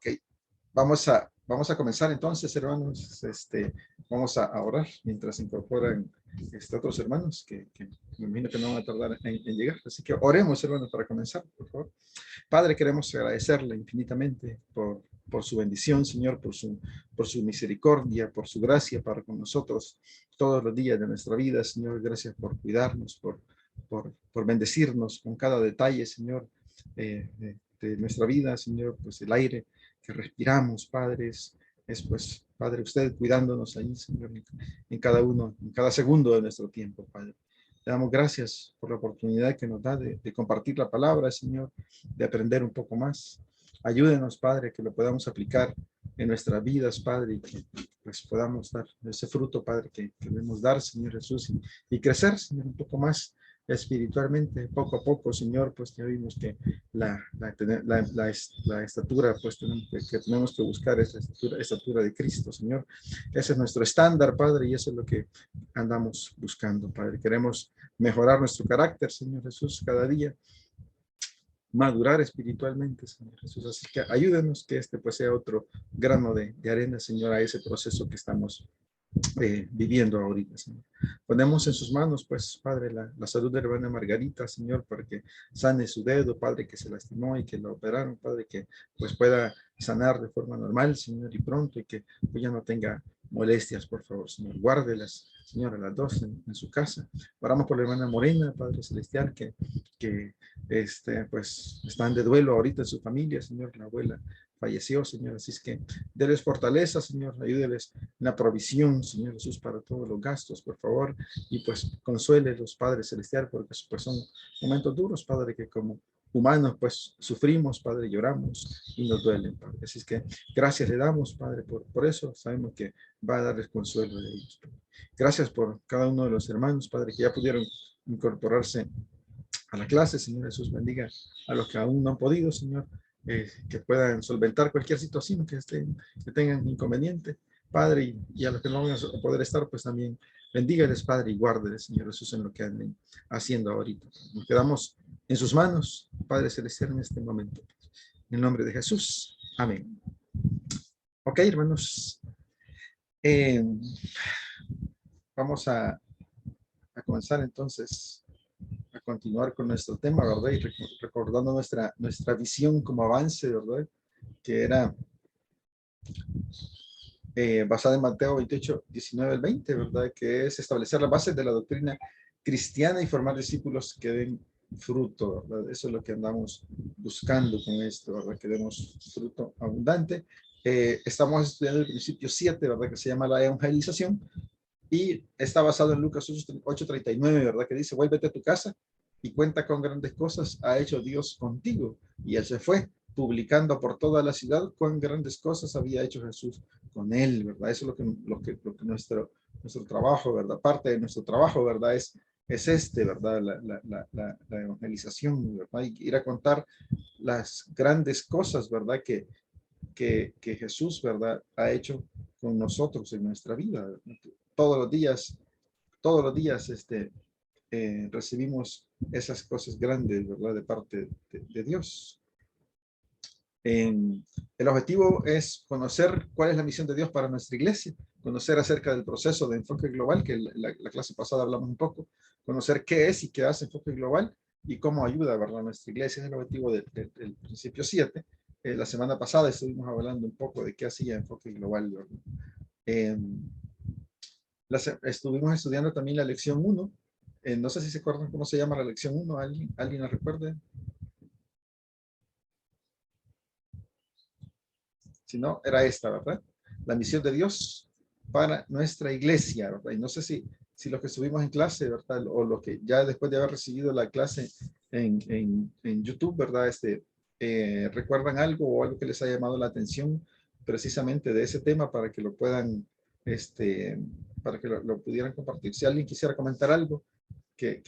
Ok, vamos a comenzar entonces, hermanos. Vamos a orar mientras se incorporan otros hermanos que me imagino que no van a tardar en llegar. Así que oremos, hermanos, para comenzar, por favor. Padre, queremos agradecerle infinitamente por su bendición, Señor, por su misericordia, por su gracia para con nosotros todos los días de nuestra vida, Señor. Gracias por cuidarnos, por bendecirnos con cada detalle, Señor, de nuestra vida, Señor, pues el aire que respiramos, Padre, es pues, Padre, usted cuidándonos ahí, Señor, en cada uno, en cada segundo de nuestro tiempo, Padre. Le damos gracias por la oportunidad que nos da de compartir la palabra, Señor, de aprender un poco más. Ayúdenos, Padre, que lo podamos aplicar en nuestras vidas, Padre, y que pues podamos dar ese fruto, Padre, que debemos dar, Señor Jesús, y crecer, Señor, un poco más espiritualmente, poco a poco, Señor, pues ya vimos que la estatura, pues tenemos que buscar esa estatura de Cristo, Señor. Ese es nuestro estándar, Padre, y eso es lo que andamos buscando, Padre. Queremos mejorar nuestro carácter, Señor Jesús, cada día, madurar espiritualmente, Señor Jesús. Así que ayúdenos que pues sea otro grano de arena, Señor, a ese proceso que estamos viviendo ahorita, Señor. Ponemos en sus manos, pues, Padre, la salud de la hermana Margarita, Señor, para que sane su dedo, Padre, que se lastimó y que lo operaron, Padre, que pues pueda sanar de forma normal, Señor, y pronto, y que pues, ya no tenga molestias, por favor, Señor. Guárdelas, Señor, a las dos en su casa. Oramos por la hermana Morena, Padre Celestial, que pues, están de duelo ahorita en su familia, Señor, la abuela falleció, Señor, así es que déles fortaleza, Señor, ayúdeles en la provisión, Señor Jesús, para todos los gastos, por favor, y pues consuele los Padres Celestial, porque pues son momentos duros, Padre, que como humanos pues sufrimos, Padre, lloramos y nos duelen, Padre. Así es que gracias le damos, Padre, por eso sabemos que va a darles consuelo de ellos, Padre. Gracias por cada uno de los hermanos, Padre, que ya pudieron incorporarse a la clase, Señor Jesús, bendiga a los que aún no han podido, Señor, que puedan solventar cualquier situación que tengan inconveniente, Padre, y a los que no van a poder estar, pues también bendígales, Padre, y guárdeles, Señor Jesús, en lo que anden haciendo ahorita. Nos quedamos en sus manos, Padre Celestial, en este momento. En el nombre de Jesús. Amén. Ok, hermanos. Vamos a comenzar entonces a continuar con nuestro tema, ¿verdad? Y recordando nuestra visión como avance, ¿verdad? Que era basada en Mateo 28, 19 al 20, ¿verdad? Que es establecer las bases de la doctrina cristiana y formar discípulos que den fruto, ¿verdad? Eso es lo que andamos buscando con esto, ¿verdad? Que demos fruto abundante. Estamos estudiando el principio 7, ¿verdad? Que se llama la evangelización. Y está basado en Lucas 8:39, ¿verdad? Que dice, vuélvete a tu casa y cuenta con grandes cosas ha hecho Dios contigo. Y él se fue, publicando por toda la ciudad cuán grandes cosas había hecho Jesús con él, ¿verdad? Eso es lo que nuestro trabajo, ¿verdad? Parte de nuestro trabajo, ¿verdad? Es ¿verdad? La evangelización, ¿verdad? Y ir a contar las grandes cosas, ¿verdad? Que Jesús, ¿verdad? Ha hecho con nosotros en nuestra vida, ¿verdad? Todos los días, recibimos esas cosas grandes, ¿verdad? De parte de Dios. El objetivo es conocer cuál es la misión de Dios para nuestra iglesia, conocer acerca del proceso de enfoque global, que la clase pasada hablamos un poco, conocer qué es y qué hace enfoque global y cómo ayuda, ¿verdad? Nuestra iglesia es el objetivo del principio 7. La semana pasada estuvimos hablando un poco de qué hacía enfoque global, ¿verdad? Estuvimos estudiando también la lección 1. No sé si se acuerdan cómo se llama la lección 1. ¿Alguien la recuerda? Si no, era esta, ¿verdad? La misión de Dios para nuestra iglesia, ¿verdad? Y no sé si los que estuvimos en clase, ¿verdad? O los que ya después de haber recibido la clase en YouTube, ¿verdad? ¿Recuerdan algo o algo que les ha llamado la atención precisamente de ese tema para que lo puedan, para que lo pudieran compartir? Si alguien quisiera comentar algo que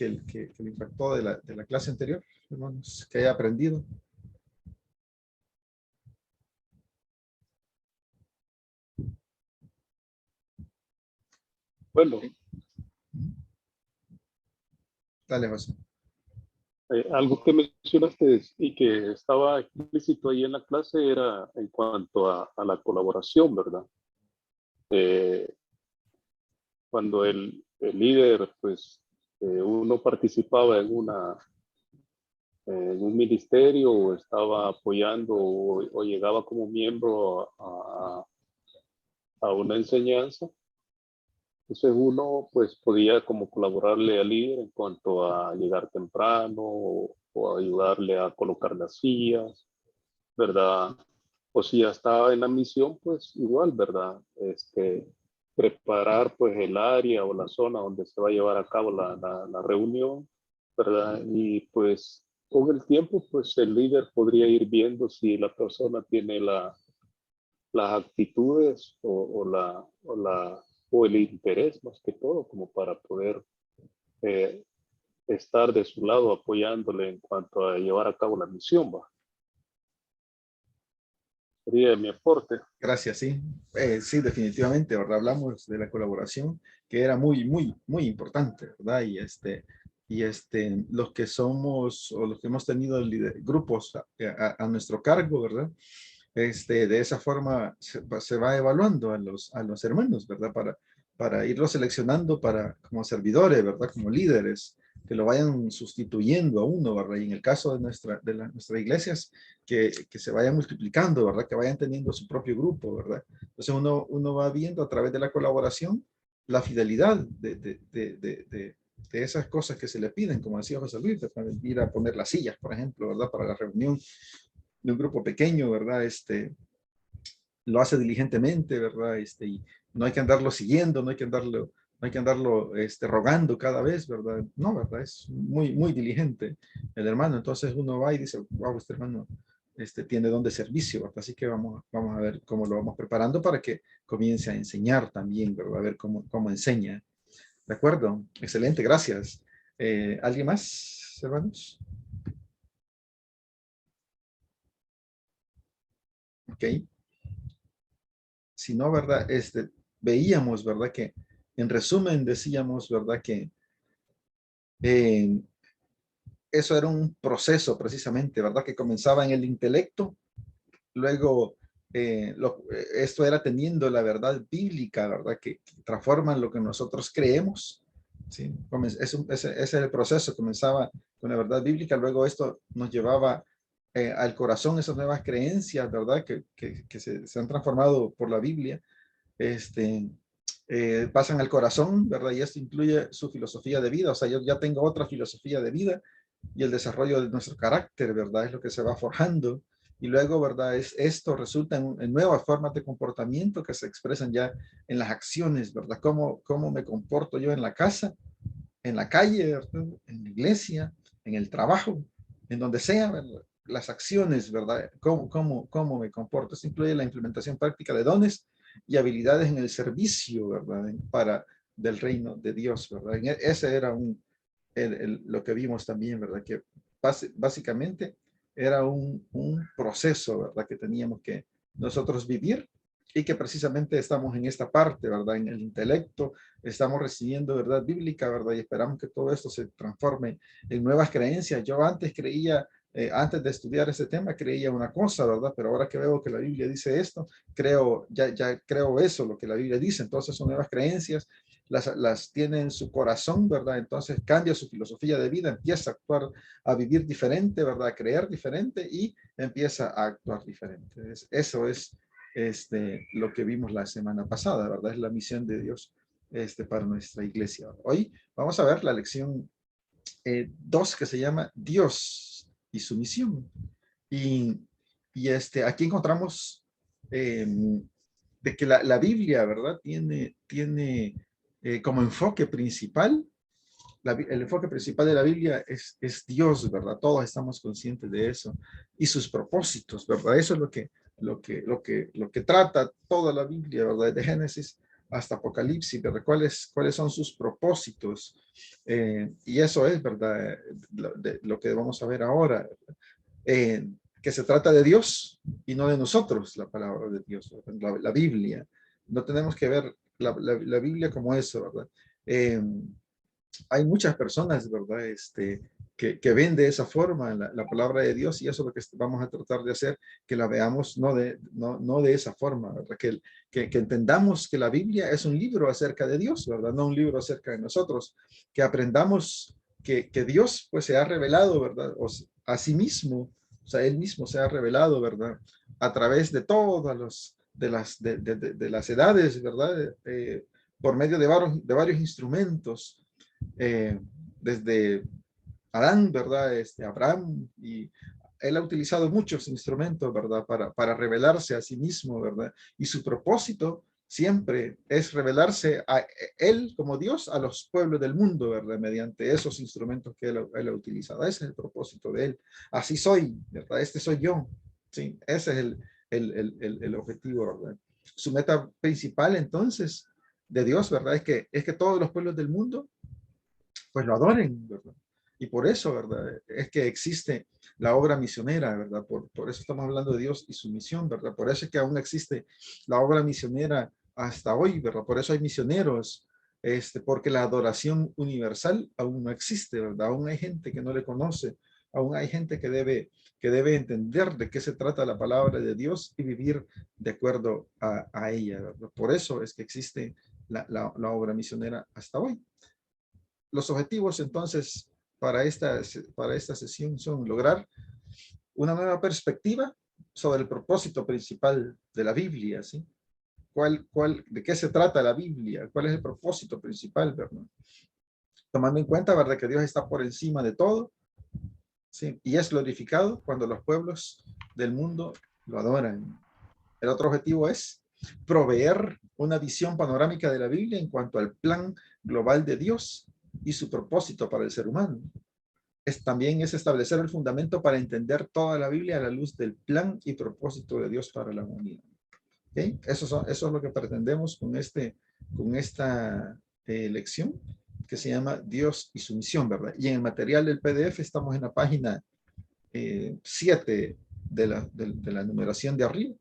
le impactó de la clase anterior, hermanos, que haya aprendido. Bueno, Dale, José. Algo que mencionaste y que estaba explícito ahí en la clase era en cuanto a la colaboración, ¿verdad? Eh, Cuando el líder, pues, uno participaba en un ministerio o estaba apoyando o llegaba como miembro a una enseñanza, entonces uno pues podía como colaborarle al líder en cuanto a llegar temprano o ayudarle a colocar las sillas, ¿verdad? O si ya estaba en la misión, pues igual, ¿verdad? Preparar pues el área o la zona donde se va a llevar a cabo la reunión, ¿verdad? Y pues con el tiempo, pues el líder podría ir viendo si la persona tiene las actitudes o el interés más que todo, como para poder eh, estar de su lado apoyándole en cuanto a llevar a cabo la misión, ¿va? Sería mi aporte. Gracias, sí. Sí, definitivamente, ¿verdad? Hablamos de la colaboración, que era muy importante, ¿verdad? Los que somos o los que hemos tenido grupos a nuestro cargo, ¿verdad? De esa forma se va evaluando a los hermanos, ¿verdad? Para irlos seleccionando como servidores, ¿verdad? Como líderes, que lo vayan sustituyendo a uno, ¿verdad? Y en el caso de nuestras iglesias, que se vayan multiplicando, ¿verdad? Que vayan teniendo su propio grupo, ¿verdad? Entonces uno va viendo a través de la colaboración la fidelidad de esas cosas que se le piden, como decía José Luis, de ir a poner las sillas, por ejemplo, ¿verdad? Para la reunión de un grupo pequeño, ¿verdad? Lo hace diligentemente, ¿verdad? Y no hay que andarlo siguiendo, no hay que andarlo rogando cada vez, ¿verdad? No, ¿verdad? Es muy diligente el hermano. Entonces uno va y dice, wow, este hermano tiene don de servicio, ¿verdad? Así que vamos a ver cómo lo vamos preparando para que comience a enseñar también, ¿verdad? A ver cómo enseña. ¿De acuerdo? Excelente, gracias. ¿Alguien más, hermanos? Ok. Si no, ¿verdad? Veíamos, ¿verdad? Que en resumen decíamos, ¿verdad? Que eh, eso era un proceso precisamente, ¿verdad? Que comenzaba en el intelecto, luego esto era teniendo la verdad bíblica, ¿verdad? Que transforman lo que nosotros creemos, ¿sí? Ese era el proceso, comenzaba con la verdad bíblica, luego esto nos llevaba al corazón esas nuevas creencias, ¿verdad? Que se han transformado por la Biblia, este, pasan al corazón, ¿verdad? Y esto incluye su filosofía de vida, o sea, yo ya tengo otra filosofía de vida y el desarrollo de nuestro carácter, ¿verdad? Es lo que se va forjando. Y luego, ¿verdad? Esto resulta en nuevas formas de comportamiento que se expresan ya en las acciones, ¿verdad? ¿Cómo me comporto yo en la casa, en la calle, ¿verdad? En la iglesia, en el trabajo, en donde sea, ¿verdad? Las acciones, ¿verdad? ¿Cómo me comporto? Esto incluye la implementación práctica de dones y habilidades en el servicio, ¿verdad? Del reino de Dios, ¿verdad? Ese era lo que vimos también, ¿verdad? Que básicamente era un proceso, ¿verdad? Que teníamos que nosotros vivir y que precisamente estamos en esta parte, ¿verdad? En el intelecto, estamos recibiendo verdad bíblica, ¿verdad? Y esperamos que todo esto se transforme en nuevas creencias. Yo antes creía, antes de estudiar este tema, creía una cosa, ¿verdad? Pero ahora que veo que la Biblia dice esto, ya creo eso, lo que la Biblia dice. Entonces son nuevas creencias, las tiene en su corazón, ¿verdad? Entonces cambia su filosofía de vida, empieza a actuar, a vivir diferente, ¿verdad? A creer diferente y empieza a actuar diferente. Eso es lo que vimos la semana pasada, ¿verdad? Es la misión de Dios para nuestra iglesia. Hoy vamos a ver la lección 2 que se llama Dios y su misión. Y, aquí encontramos eh, de que la Biblia, ¿verdad? Tiene como enfoque principal, el enfoque principal de la Biblia es Dios, ¿verdad? Todos estamos conscientes de eso. Y sus propósitos, ¿verdad? Eso es lo que trata toda la Biblia, ¿verdad? De Génesis hasta Apocalipsis, ¿verdad? ¿Cuáles son sus propósitos? Y eso es, ¿verdad? Lo que vamos a ver ahora. Que se trata de Dios y no de nosotros, la palabra de Dios, la Biblia. No tenemos que ver la Biblia como eso, ¿verdad? hay muchas personas, ¿verdad? Que ven de esa forma la palabra de Dios, y eso es lo que vamos a tratar de hacer, que la veamos no de esa forma, ¿verdad? Que entendamos que la Biblia es un libro acerca de Dios, ¿verdad? No un libro acerca de nosotros, que aprendamos que Dios pues se ha revelado, ¿verdad? A sí mismo, o sea, Él mismo se ha revelado, ¿verdad? A través de todas de las edades, ¿verdad? Por medio de varios instrumentos, eh, desde Adán, ¿verdad? Abraham, y él ha utilizado muchos instrumentos, ¿verdad? Para revelarse a sí mismo, ¿verdad? Y su propósito siempre es revelarse a él como Dios a los pueblos del mundo, ¿verdad? Mediante esos instrumentos que él ha utilizado. Ese es el propósito de él. Así soy, ¿verdad? Este soy yo. Sí, ese es el objetivo, ¿verdad? Su meta principal, entonces, de Dios, ¿verdad? Es que todos los pueblos del mundo pues lo adoren, ¿verdad? Y por eso, ¿verdad? Es que existe la obra misionera, ¿verdad? Por eso estamos hablando de Dios y su misión, ¿verdad? Por eso es que aún existe la obra misionera hasta hoy, ¿verdad? Por eso hay misioneros, porque la adoración universal aún no existe, ¿verdad? Aún hay gente que no le conoce, aún hay gente que debe entender de qué se trata la palabra de Dios y vivir de acuerdo a ella, ¿verdad? Por eso es que existe la obra misionera hasta hoy. Los objetivos entonces para esta sesión son lograr una nueva perspectiva sobre el propósito principal de la Biblia, ¿sí? ¿De qué se trata la Biblia? ¿Cuál es el propósito principal, verdad? Tomando en cuenta, ¿verdad? Que Dios está por encima de todo, ¿sí? Y es glorificado cuando los pueblos del mundo lo adoran. El otro objetivo es proveer una visión panorámica de la Biblia en cuanto al plan global de Dios y su propósito para el ser humano. También es establecer el fundamento para entender toda la Biblia a la luz del plan y propósito de Dios para la humanidad. ¿Okay? Eso es lo que pretendemos con esta lección que se llama Dios y su misión, ¿verdad? Y en el material del PDF estamos en la página 7 de la numeración de arriba,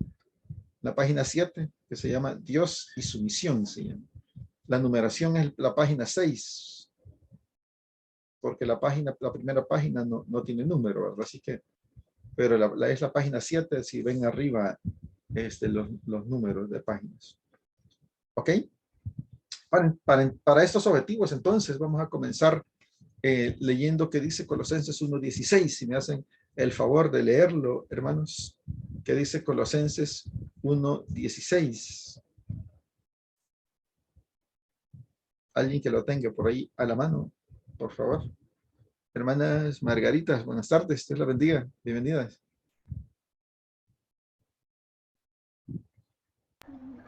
la página 7 que se llama Dios y su misión, se llama. La numeración es la página 6, porque la primera página no tiene número, ¿verdad? Así que, pero es la página 7, si ven arriba los números de páginas. ¿Ok? Para estos objetivos, entonces, vamos a comenzar leyendo que dice Colosenses 1:16. Si me hacen el favor de leerlo, hermanos, que dice Colosenses 1:16. Alguien que lo tenga por ahí a la mano, por favor. Hermanas Margaritas, buenas tardes, Dios la bendiga, bienvenidas.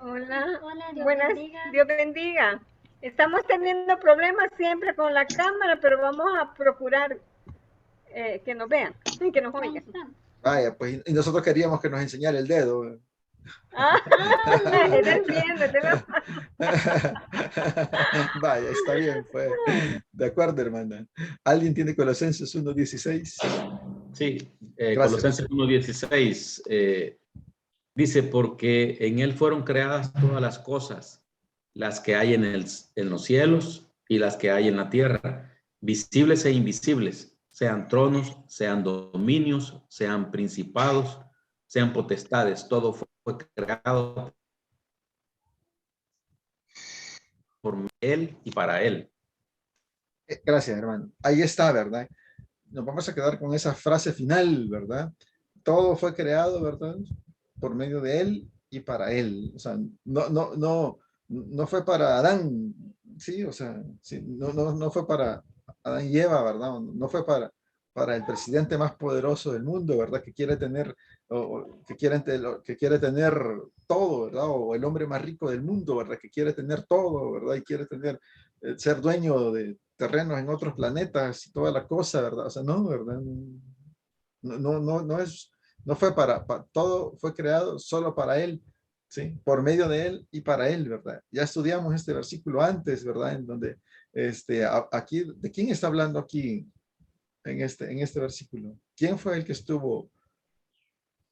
Hola, Hola, Dios buenas, bendiga. Dios bendiga. Estamos teniendo problemas siempre con la cámara, pero vamos a procurar que nos vean, que nos ¿Cómo oigan. están? Vaya, pues, y nosotros queríamos que nos enseñara el dedo. Ah, es del bien, es de la Vaya, está bien, pues. De acuerdo, hermana. ¿Alguien tiene Colosenses 1:16? Sí, Gracias. Colosenses 1:16 dice, porque en él fueron creadas todas las cosas, las que hay en los cielos y las que hay en la tierra, visibles e invisibles, sean tronos, sean dominios, sean principados, sean potestades, todo fue creado por él y para él. Gracias, hermano. Ahí está, ¿verdad? Nos vamos a quedar con esa frase final, ¿verdad? Todo fue creado, ¿verdad? Por medio de él y para él. O sea, no fue para Adán, ¿sí? O sea, sí, no fue para Adán y Eva, ¿verdad? No fue para el presidente más poderoso del mundo, ¿verdad? Que quiere tener, que quiere tener todo, ¿verdad? O el hombre más rico del mundo, ¿verdad? Que quiere tener todo, ¿verdad? Y quiere ser dueño de terrenos en otros planetas y toda la cosa, ¿verdad? O sea, no, ¿verdad? No fue todo fue creado solo para él, ¿sí? Por medio de él y para él, ¿verdad? Ya estudiamos este versículo antes, ¿verdad? En donde, aquí, ¿de quién está hablando aquí en este versículo? ¿Quién fue el que estuvo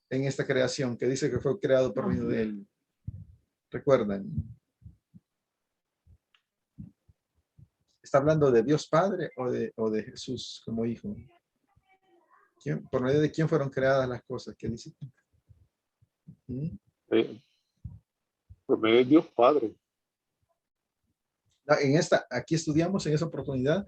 en esta creación que dice que fue creado por medio de él? ¿Recuerdan? ¿Está hablando de Dios Padre o de Jesús como hijo? ¿Por medio de quién fueron creadas las cosas? ¿Qué dice? ¿Mm? Por medio de Dios Padre. Aquí estudiamos en esa oportunidad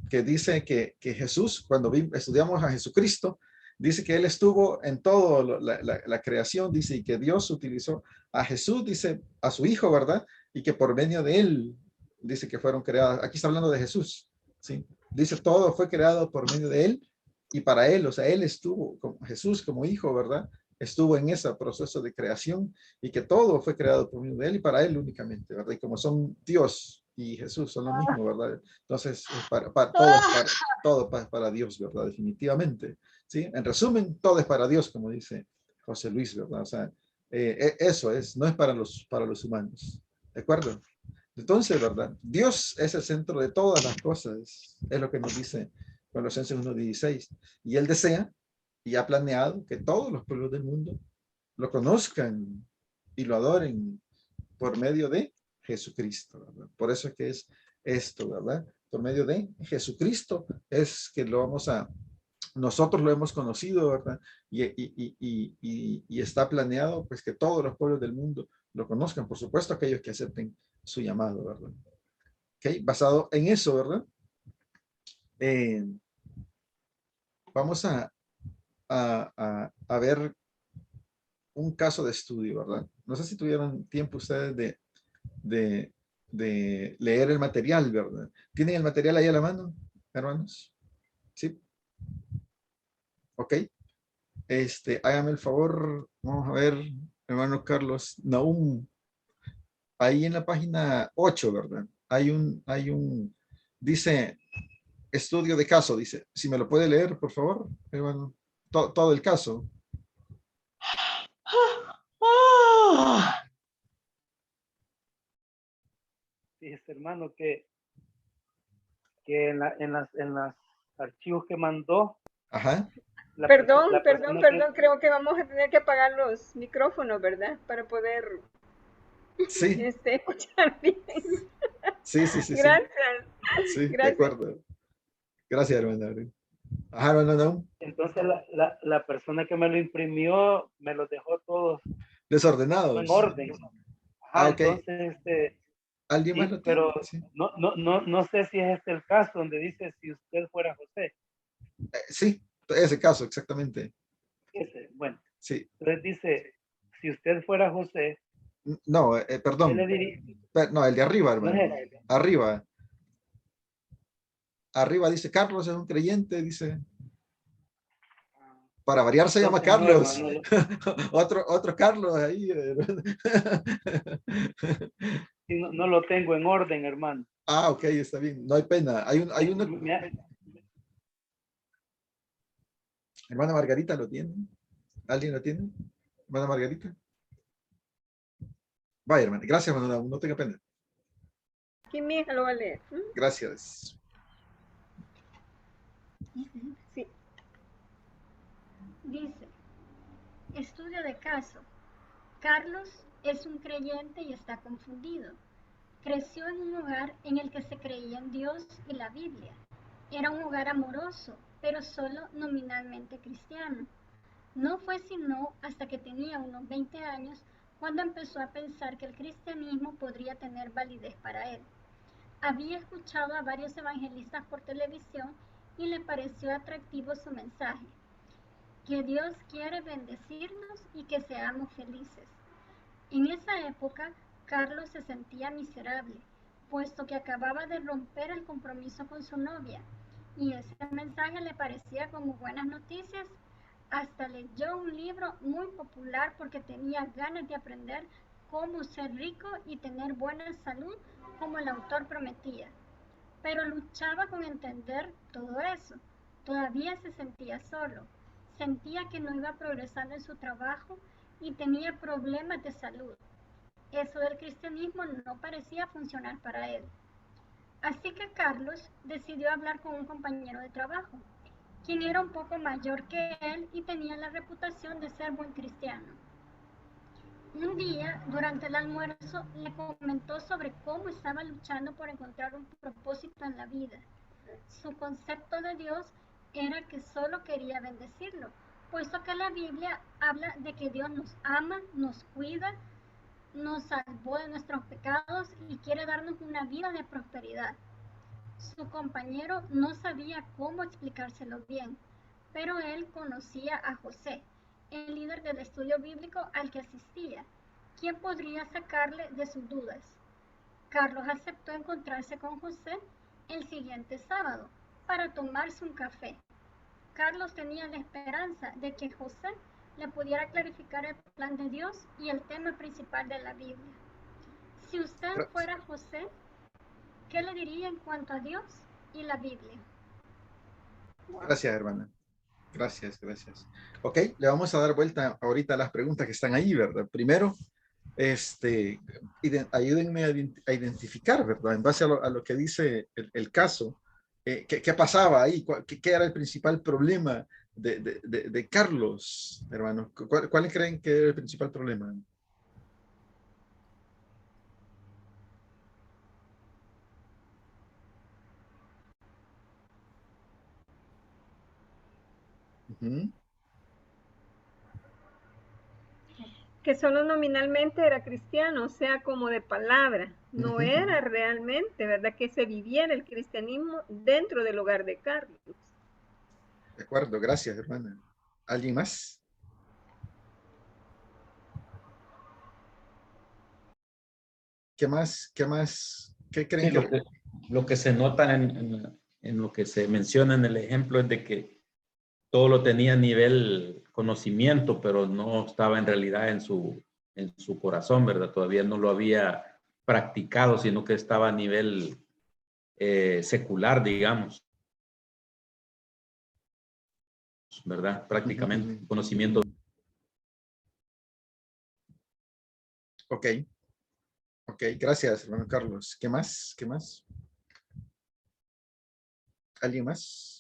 que dice que Jesús, cuando estudiamos a Jesucristo, dice que Él estuvo en toda la creación, dice, y que Dios utilizó a Jesús, dice, a su Hijo, ¿verdad? Y que por medio de Él, dice que fueron creadas. Aquí está hablando de Jesús, ¿sí? Dice, todo fue creado por medio de Él y para Él, o sea, Él estuvo, como Jesús como Hijo, ¿verdad? Estuvo en ese proceso de creación y que todo fue creado por medio de Él y para Él únicamente, ¿verdad? Y como son Dios y Jesús son lo mismo, ¿verdad? Entonces, todo es para Dios, ¿verdad? Definitivamente, ¿sí? En resumen, todo es para Dios, como dice José Luis, ¿verdad? O sea, eso es, no es para los humanos, ¿de acuerdo? Entonces, ¿verdad? Dios es el centro de todas las cosas, es lo que nos dice Colosenses 1:16, y Él desea y ha planeado que todos los pueblos del mundo lo conozcan y lo adoren por medio de Jesucristo, ¿verdad? Por eso es que es esto, ¿verdad? Por medio de Jesucristo es que nosotros lo hemos conocido, ¿verdad? Y está planeado, pues, que todos los pueblos del mundo lo conozcan, por supuesto, aquellos que acepten su llamado, ¿verdad? ¿Ok? Basado en eso, ¿verdad? Vamos a ver un caso de estudio, ¿verdad? No sé si tuvieron tiempo ustedes de leer el material, ¿verdad? ¿Tienen el material ahí a la mano, hermanos? ¿Sí? Ok. Hágame el favor, vamos a ver, hermano Carlos Nahum, ahí en la página 8, ¿verdad? Dice, estudio de caso, dice, si me lo puede leer, por favor, hermano, todo el caso. Fíjese, hermano, que en las archivos que mandó, Ajá. Perdón, persona creo que vamos a tener que apagar los micrófonos, ¿verdad? Para poder Sí, escuchar bien. sí. Gracias, Sí, de gracias. acuerdo. Gracias, hermano. Ajá, hermano Nahum. entonces la persona que me lo imprimió me los dejó todos no en Desordenados. orden. Ajá, Ok. entonces, ¿Alguien más sí, lo tiene? pero Sí. no sé si es el caso donde dice si usted fuera José. Sí, ese caso, exactamente. Bueno, Sí. entonces dice, si usted fuera José, No, ¿qué perdón. le diría? No, el de arriba, No hermano. es ese. Arriba. Arriba dice Carlos es un creyente, dice. Para variar se llama Entonces, no, Carlos. hermano. otro Carlos ahí. Sí, no lo tengo en orden, hermano. Ah, ok, está bien. No hay pena. Hay uno. Hermana Margarita lo tiene. ¿Alguien lo tiene? Hermana Margarita. Vaya, hermana. Gracias, hermano. No tenga pena. Aquí mi hija lo va a leer. Gracias. Sí. Dice, estudio de caso. Carlos es un creyente y está confundido. Creció en un hogar en el que se creía en Dios y la Biblia. Era un hogar amoroso, pero solo nominalmente cristiano. No fue sino hasta que tenía unos 20 años cuando empezó a pensar que el cristianismo podría tener validez para él. Había escuchado a varios evangelistas por televisión y le pareció atractivo su mensaje, que Dios quiere bendecirnos y que seamos felices. En esa época, Carlos se sentía miserable, puesto que acababa de romper el compromiso con su novia, y ese mensaje le parecía como buenas noticias. Hasta leyó un libro muy popular porque tenía ganas de aprender cómo ser rico y tener buena salud, como el autor prometía. Pero luchaba con entender todo eso. Todavía se sentía solo. Sentía que no iba progresando en su trabajo y tenía problemas de salud. Eso del cristianismo no parecía funcionar para él. Así que Carlos decidió hablar con un compañero de trabajo, quien era un poco mayor que él y tenía la reputación de ser buen cristiano. Un día, durante el almuerzo, le comentó sobre cómo estaba luchando por encontrar un propósito en la vida. Su concepto de Dios era que solo quería bendecirlo, puesto que la Biblia habla de que Dios nos ama, nos cuida, nos salvó de nuestros pecados y quiere darnos una vida de prosperidad. Su compañero no sabía cómo explicárselo bien, pero él conocía a José, el líder del estudio bíblico al que asistía, quien podría sacarle de sus dudas. Carlos aceptó encontrarse con José el siguiente sábado para tomarse un café. Carlos tenía la esperanza de que José le pudiera clarificar el plan de Dios y el tema principal de la Biblia. Si usted fuera José, ¿qué le diría en cuanto a Dios y la Biblia? Gracias, hermana. Gracias. Ok, le vamos a dar vuelta ahorita a las preguntas que están ahí, ¿verdad? Primero, ayúdenme a identificar, ¿verdad? En base a lo que dice el caso, ¿qué pasaba ahí? ¿Qué era el principal problema de Carlos, hermano? ¿Cuál creen que era el principal problema? Que solo nominalmente era cristiano, o sea, como de palabra. No era realmente, ¿verdad?, que se viviera el cristianismo dentro del hogar de Carlos. De acuerdo, gracias, hermana. ¿Alguien más? ¿Qué más? ¿Qué creen sí, lo que se nota en lo que se menciona en el ejemplo es de que todo lo tenía a nivel conocimiento, pero no estaba en realidad en su corazón, ¿verdad? Todavía no lo había practicado, sino que estaba a nivel secular, digamos, ¿verdad? Prácticamente, conocimiento. Ok, gracias, hermano Carlos. ¿Qué más? ¿Alguien más?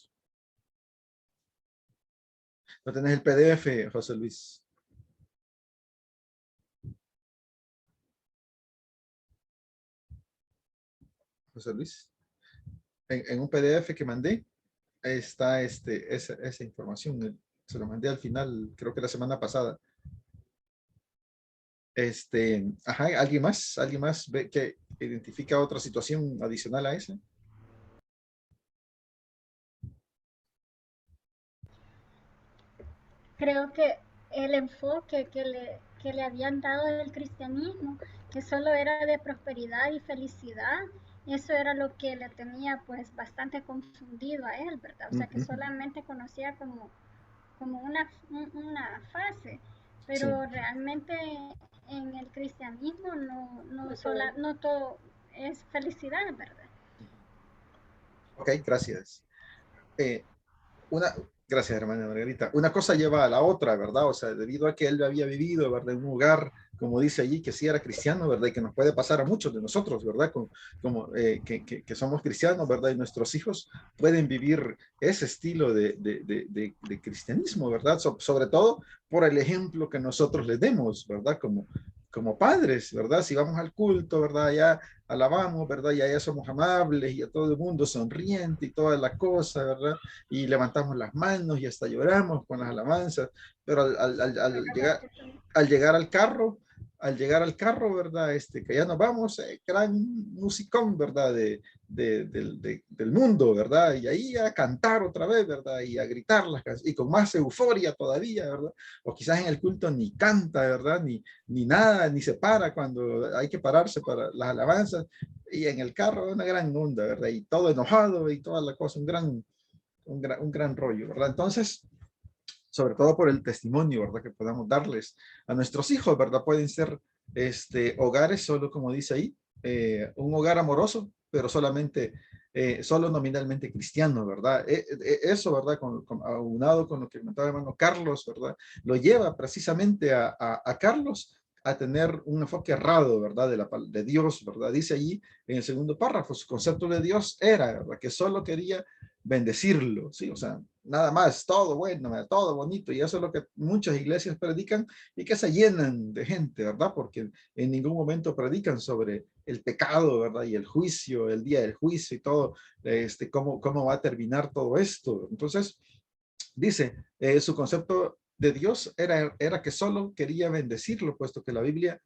¿No tenés el PDF, José Luis? José Luis. En un PDF que mandé está esa información. Se lo mandé al final, creo que la semana pasada. ¿Alguien más ve que identifica otra situación adicional a esa? Creo que el enfoque que le habían dado del cristianismo, que solo era de prosperidad y felicidad, eso era lo que le tenía pues bastante confundido a él, ¿verdad? O sea, que solamente conocía como una fase, pero sí, realmente en el cristianismo no todo es felicidad, ¿verdad? Ok, gracias. Gracias, hermana Margarita. Una cosa lleva a la otra, ¿verdad? O sea, debido a que él había vivido, ¿verdad?, en un hogar, como dice allí, que sí era cristiano, ¿verdad? Y que nos puede pasar a muchos de nosotros, ¿verdad? Que somos cristianos, ¿verdad? Y nuestros hijos pueden vivir ese estilo de cristianismo, ¿verdad? Sobre todo por el ejemplo que nosotros les demos, ¿verdad? Como padres, ¿verdad? Si vamos al culto, ¿verdad? Ya alabamos, ¿verdad? Ya somos amables y a todo el mundo sonriente y toda la cosa, ¿verdad? Y levantamos las manos y hasta lloramos con las alabanzas, pero al llegar al carro, ¿verdad? Que ya nos vamos, gran musicón, ¿verdad? Del mundo, ¿verdad? Y ahí a cantar otra vez, ¿verdad? Y a gritar las canciones, y con más euforia todavía, ¿verdad? O quizás en el culto ni canta, ¿verdad? Ni nada, ni se para cuando hay que pararse para las alabanzas, y en el carro una gran onda, ¿verdad? Y todo enojado y toda la cosa, un gran rollo, ¿verdad? Entonces, sobre todo por el testimonio, ¿verdad?, que podamos darles a nuestros hijos, ¿verdad? Pueden ser hogares, solo como dice ahí, un hogar amoroso, pero solo nominalmente cristiano, ¿verdad? Eso, ¿verdad? Aunado con lo que comentaba el hermano Carlos, ¿verdad? Lo lleva precisamente a Carlos a tener un enfoque errado, ¿verdad? De Dios, ¿verdad? Dice allí en el segundo párrafo, su concepto de Dios era, ¿verdad?, que solo quería bendecirlo, ¿sí? O sea, nada más, todo bueno, todo bonito, y eso es lo que muchas iglesias predican y que se llenan de gente, ¿verdad? Porque en ningún momento predican sobre el pecado, ¿verdad? Y el juicio, el día del juicio y todo, cómo va a terminar todo esto. Entonces, dice, su concepto de Dios era que solo quería bendecirlo, puesto que la Biblia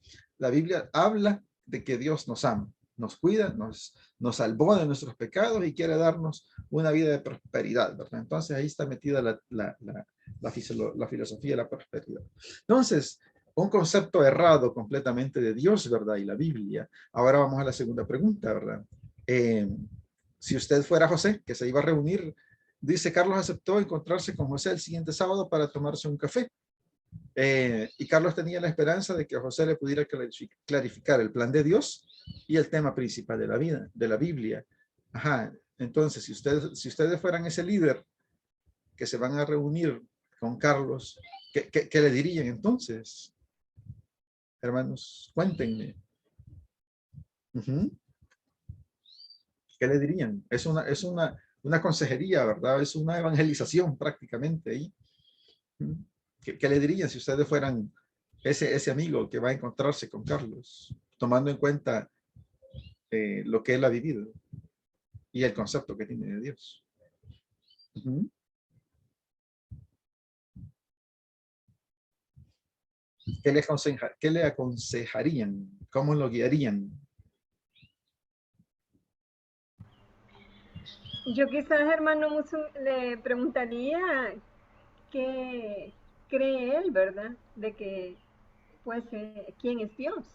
habla de que Dios nos ama, nos cuida, nos salvó de nuestros pecados y quiere darnos una vida de prosperidad, ¿verdad? Entonces ahí está metida la filosofía de la prosperidad. Entonces, un concepto errado completamente de Dios, ¿verdad? Y la Biblia. Ahora vamos a la segunda pregunta, ¿verdad? Si usted fuera José, que se iba a reunir, dice, Carlos aceptó encontrarse con José el siguiente sábado para tomarse un café. Y Carlos tenía la esperanza de que José le pudiera clarificar el plan de Dios y el tema principal de la vida, de la Biblia. Ajá. Entonces, si ustedes fueran ese líder que se van a reunir con Carlos, ¿qué le dirían entonces? Hermanos, cuéntenme. ¿Qué le dirían? Es una consejería, ¿verdad? Es una evangelización prácticamente ahí. ¿Qué le dirían si ustedes fueran ese amigo que va a encontrarse con Carlos, tomando en cuenta lo que él ha vivido y el concepto que tiene de Dios? ¿Qué le aconsejarían? ¿Cómo lo guiarían? Yo quizás, hermano Musu, le preguntaría qué cree él, ¿verdad? De que, pues, quién es Dios.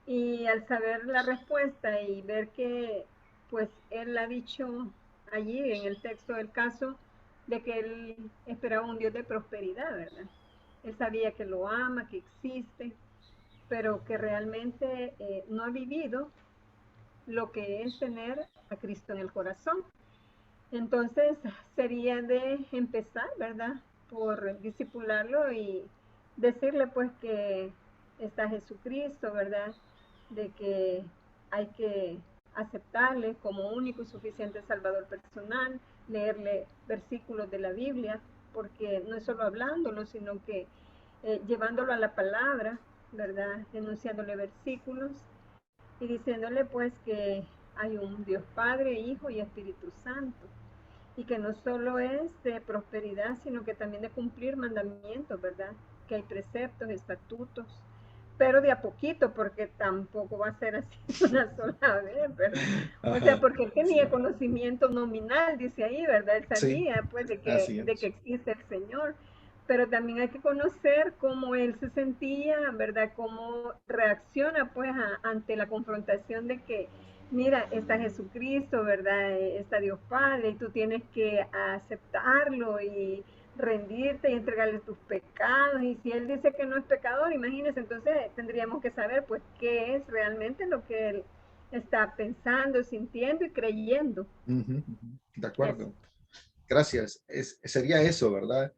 Y al saber la respuesta y ver que, pues, él ha dicho allí en el texto del caso de que él esperaba un Dios de prosperidad, ¿verdad? Él sabía que lo ama, que existe, pero que realmente no ha vivido lo que es tener a Cristo en el corazón. Entonces sería de empezar, ¿verdad? Por discipularlo y decirle pues que está Jesucristo, ¿verdad? De que hay que aceptarle como único y suficiente Salvador personal, leerle versículos de la Biblia, porque no es solo hablándolo, sino que llevándolo a la palabra, ¿verdad? Enunciándole versículos y diciéndole pues que hay un Dios Padre, Hijo y Espíritu Santo, y que no solo es de prosperidad, sino que también de cumplir mandamientos, ¿verdad? Que hay preceptos, estatutos, pero de a poquito, porque tampoco va a ser así una sola vez, ¿verdad? O sea, porque él tenía conocimiento nominal, dice ahí, ¿verdad? Él sabía, pues, de que existe el Señor, pero también hay que conocer cómo él se sentía, ¿verdad? Cómo reacciona, pues, ante la confrontación de que, mira, está Jesucristo, ¿verdad? Está Dios Padre, y tú tienes que aceptarlo y rendirte y entregarle tus pecados. Y si él dice que no es pecador, imagínense, entonces tendríamos que saber, pues, qué es realmente lo que él está pensando, sintiendo y creyendo. De acuerdo. Gracias. Sería eso, ¿verdad?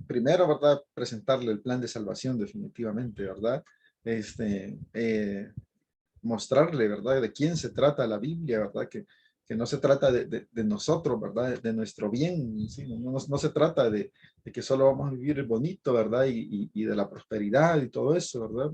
Primero, ¿verdad? Presentarle el plan de salvación definitivamente, ¿verdad? Mostrarle, ¿verdad? De quién se trata la Biblia, ¿verdad? Que no se trata de nosotros, ¿verdad? De nuestro bien, ¿sí? No se trata de que solo vamos a vivir bonito, ¿verdad? Y de la prosperidad y todo eso, ¿verdad?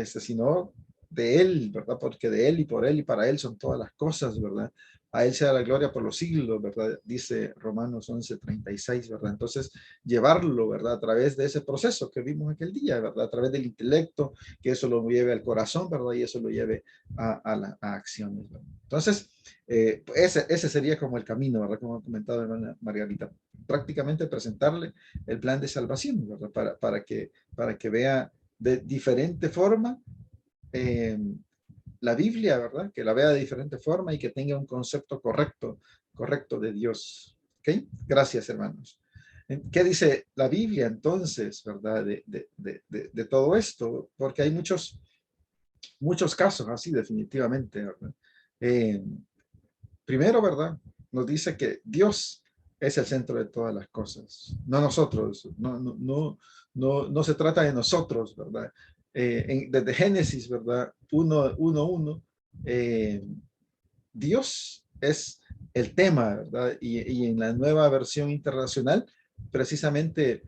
Sino de Él, ¿verdad? Porque de Él y por Él y para Él son todas las cosas, ¿verdad? A Él sea la gloria por los siglos, ¿verdad? Dice Romanos 11:36, ¿verdad? Entonces, llevarlo, ¿verdad? A través de ese proceso que vimos aquel día, ¿verdad? A través del intelecto, que eso lo lleve al corazón, ¿verdad? Y eso lo lleve a acciones, ¿verdad? Entonces, ese sería como el camino, ¿verdad? Como ha comentado hermana Margarita. Prácticamente presentarle el plan de salvación, ¿verdad? Para que vea de diferente forma la Biblia, ¿verdad? Que la vea de diferente forma y que tenga un concepto correcto de Dios. ¿Ok? Gracias, hermanos. ¿Qué dice la Biblia entonces, verdad? De todo esto, porque hay muchos casos así definitivamente, ¿verdad? Primero, ¿verdad? Nos dice que Dios es el centro de todas las cosas, no nosotros, no se trata de nosotros, ¿verdad? Desde Génesis, ¿verdad? 1:1, Dios es el tema, ¿verdad? Y en la nueva versión internacional, precisamente,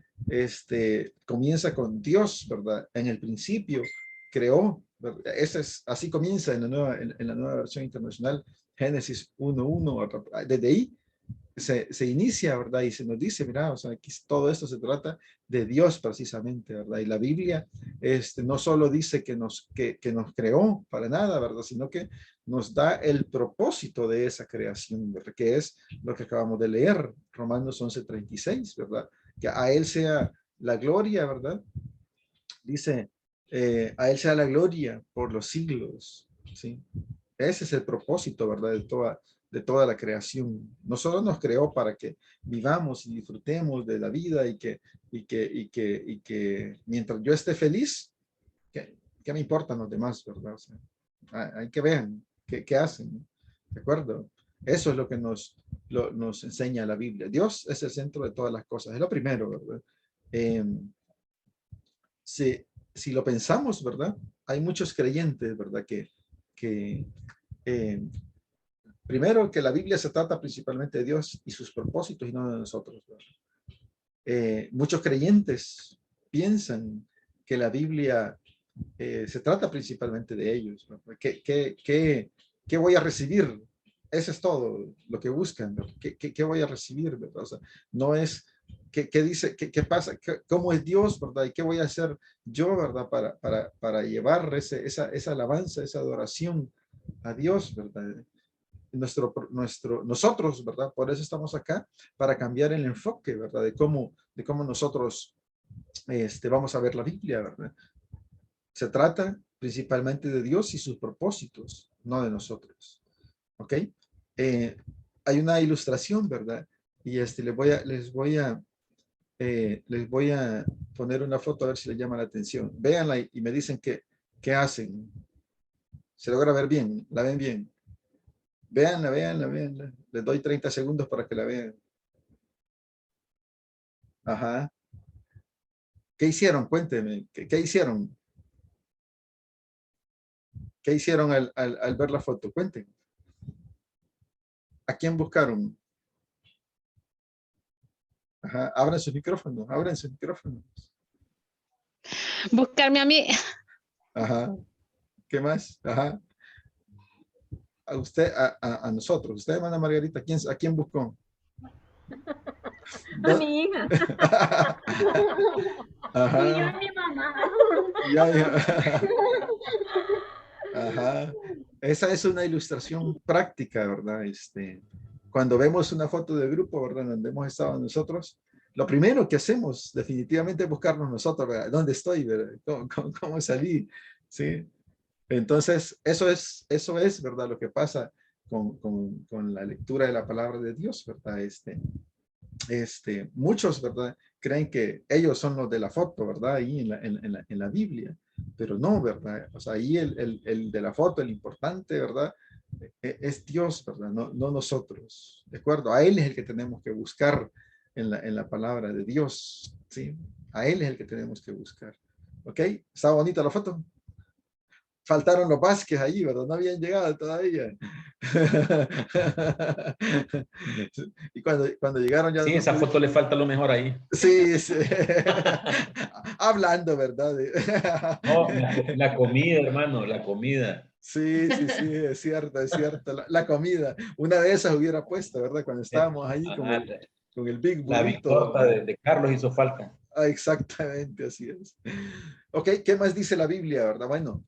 comienza con Dios, ¿verdad? En el principio creó, ¿verdad? Así comienza en la nueva versión internacional, Génesis 1:1, desde ahí se inicia, ¿verdad? Y se nos dice, mira, o sea, aquí todo esto se trata de Dios precisamente, ¿verdad? Y la Biblia, no solo dice que que nos creó para nada, ¿verdad? Sino que nos da el propósito de esa creación, ¿verdad? Que es lo que acabamos de leer, Romanos 11:36, ¿verdad? Que a Él sea la gloria, ¿verdad? Dice, a Él sea la gloria por los siglos, ¿sí? Ese es el propósito, ¿verdad? De toda la creación. No solo nos creó para que vivamos y disfrutemos de la vida y que mientras yo esté feliz, ¿qué me importan los demás, verdad? O sea, hay que ver qué hacen, ¿no? ¿De acuerdo? Eso es lo que nos enseña la Biblia. Dios es el centro de todas las cosas. Es lo primero, ¿verdad? Eh, si lo pensamos, ¿verdad? Hay muchos creyentes, ¿verdad? Que eh, primero, que la Biblia se trata principalmente de Dios y sus propósitos y no de nosotros, ¿verdad? Muchos creyentes piensan que la Biblia se trata principalmente de ellos, ¿no? ¿Qué voy a recibir? Eso es todo lo que buscan, ¿no? ¿Qué voy a recibir, ¿verdad? O sea, no es qué dice, qué pasa, cómo es Dios, ¿verdad? Y qué voy a hacer yo, ¿verdad? Para llevar esa alabanza, esa adoración a Dios, ¿verdad? Nosotros, ¿verdad? Por eso estamos acá, para cambiar el enfoque, ¿verdad? De cómo nosotros vamos a ver la Biblia, ¿verdad? Se trata principalmente de Dios y sus propósitos, no de nosotros. ¿Ok? Hay una ilustración, ¿verdad? Y les voy a poner una foto a ver si les llama la atención. Véanla y me dicen qué hacen. ¿Se logra ver bien? ¿La ven bien? Véanla, véanla, véanla. Les doy 30 segundos para que la vean. Ajá. ¿Qué hicieron? Cuéntenme. ¿Qué hicieron? ¿Qué hicieron al ver la foto? Cuenten. ¿A quién buscaron? Ajá. Abran sus micrófonos. Abran sus micrófonos. Buscarme a mí. Ajá. ¿Qué más? Ajá. A usted, a nosotros. Usted, hermana Margarita, ¿a quién buscó? A mi hija. Ajá. Y yo a mi mamá. Ya. Ajá. Esa es una ilustración práctica, ¿verdad? Cuando vemos una foto de grupo, ¿verdad? Donde hemos estado nosotros, lo primero que hacemos definitivamente es buscarnos nosotros, ¿verdad? ¿Dónde estoy? ¿Verdad? ¿Cómo salí? ¿Sí? Entonces, eso es, ¿verdad? Lo que pasa con la lectura de la palabra de Dios, ¿verdad? Muchos, ¿verdad? Creen que ellos son los de la foto, ¿verdad? Ahí en la Biblia, pero no, ¿verdad? O sea, ahí el de la foto, el importante, ¿verdad? Es Dios, ¿verdad? No nosotros, ¿de acuerdo? A Él es el que tenemos que buscar en la palabra de Dios, ¿sí? A Él es el que tenemos que buscar, ¿ok? ¿Está bonita la foto? Faltaron los Vázquez ahí, ¿verdad? No habían llegado todavía. Y cuando llegaron ya... Sí, esa foto le falta lo mejor ahí. Sí, sí. Hablando, ¿verdad? No, la comida, hermano, la comida. Sí, sí, sí, es cierto, es cierto. La comida, una de esas hubiera puesto, ¿verdad? Cuando estábamos ahí con Ajá, el Big la Burrito. victorta de Carlos hizo falta. Exactamente, así es. Ok, ¿qué más dice la Biblia, verdad? Bueno,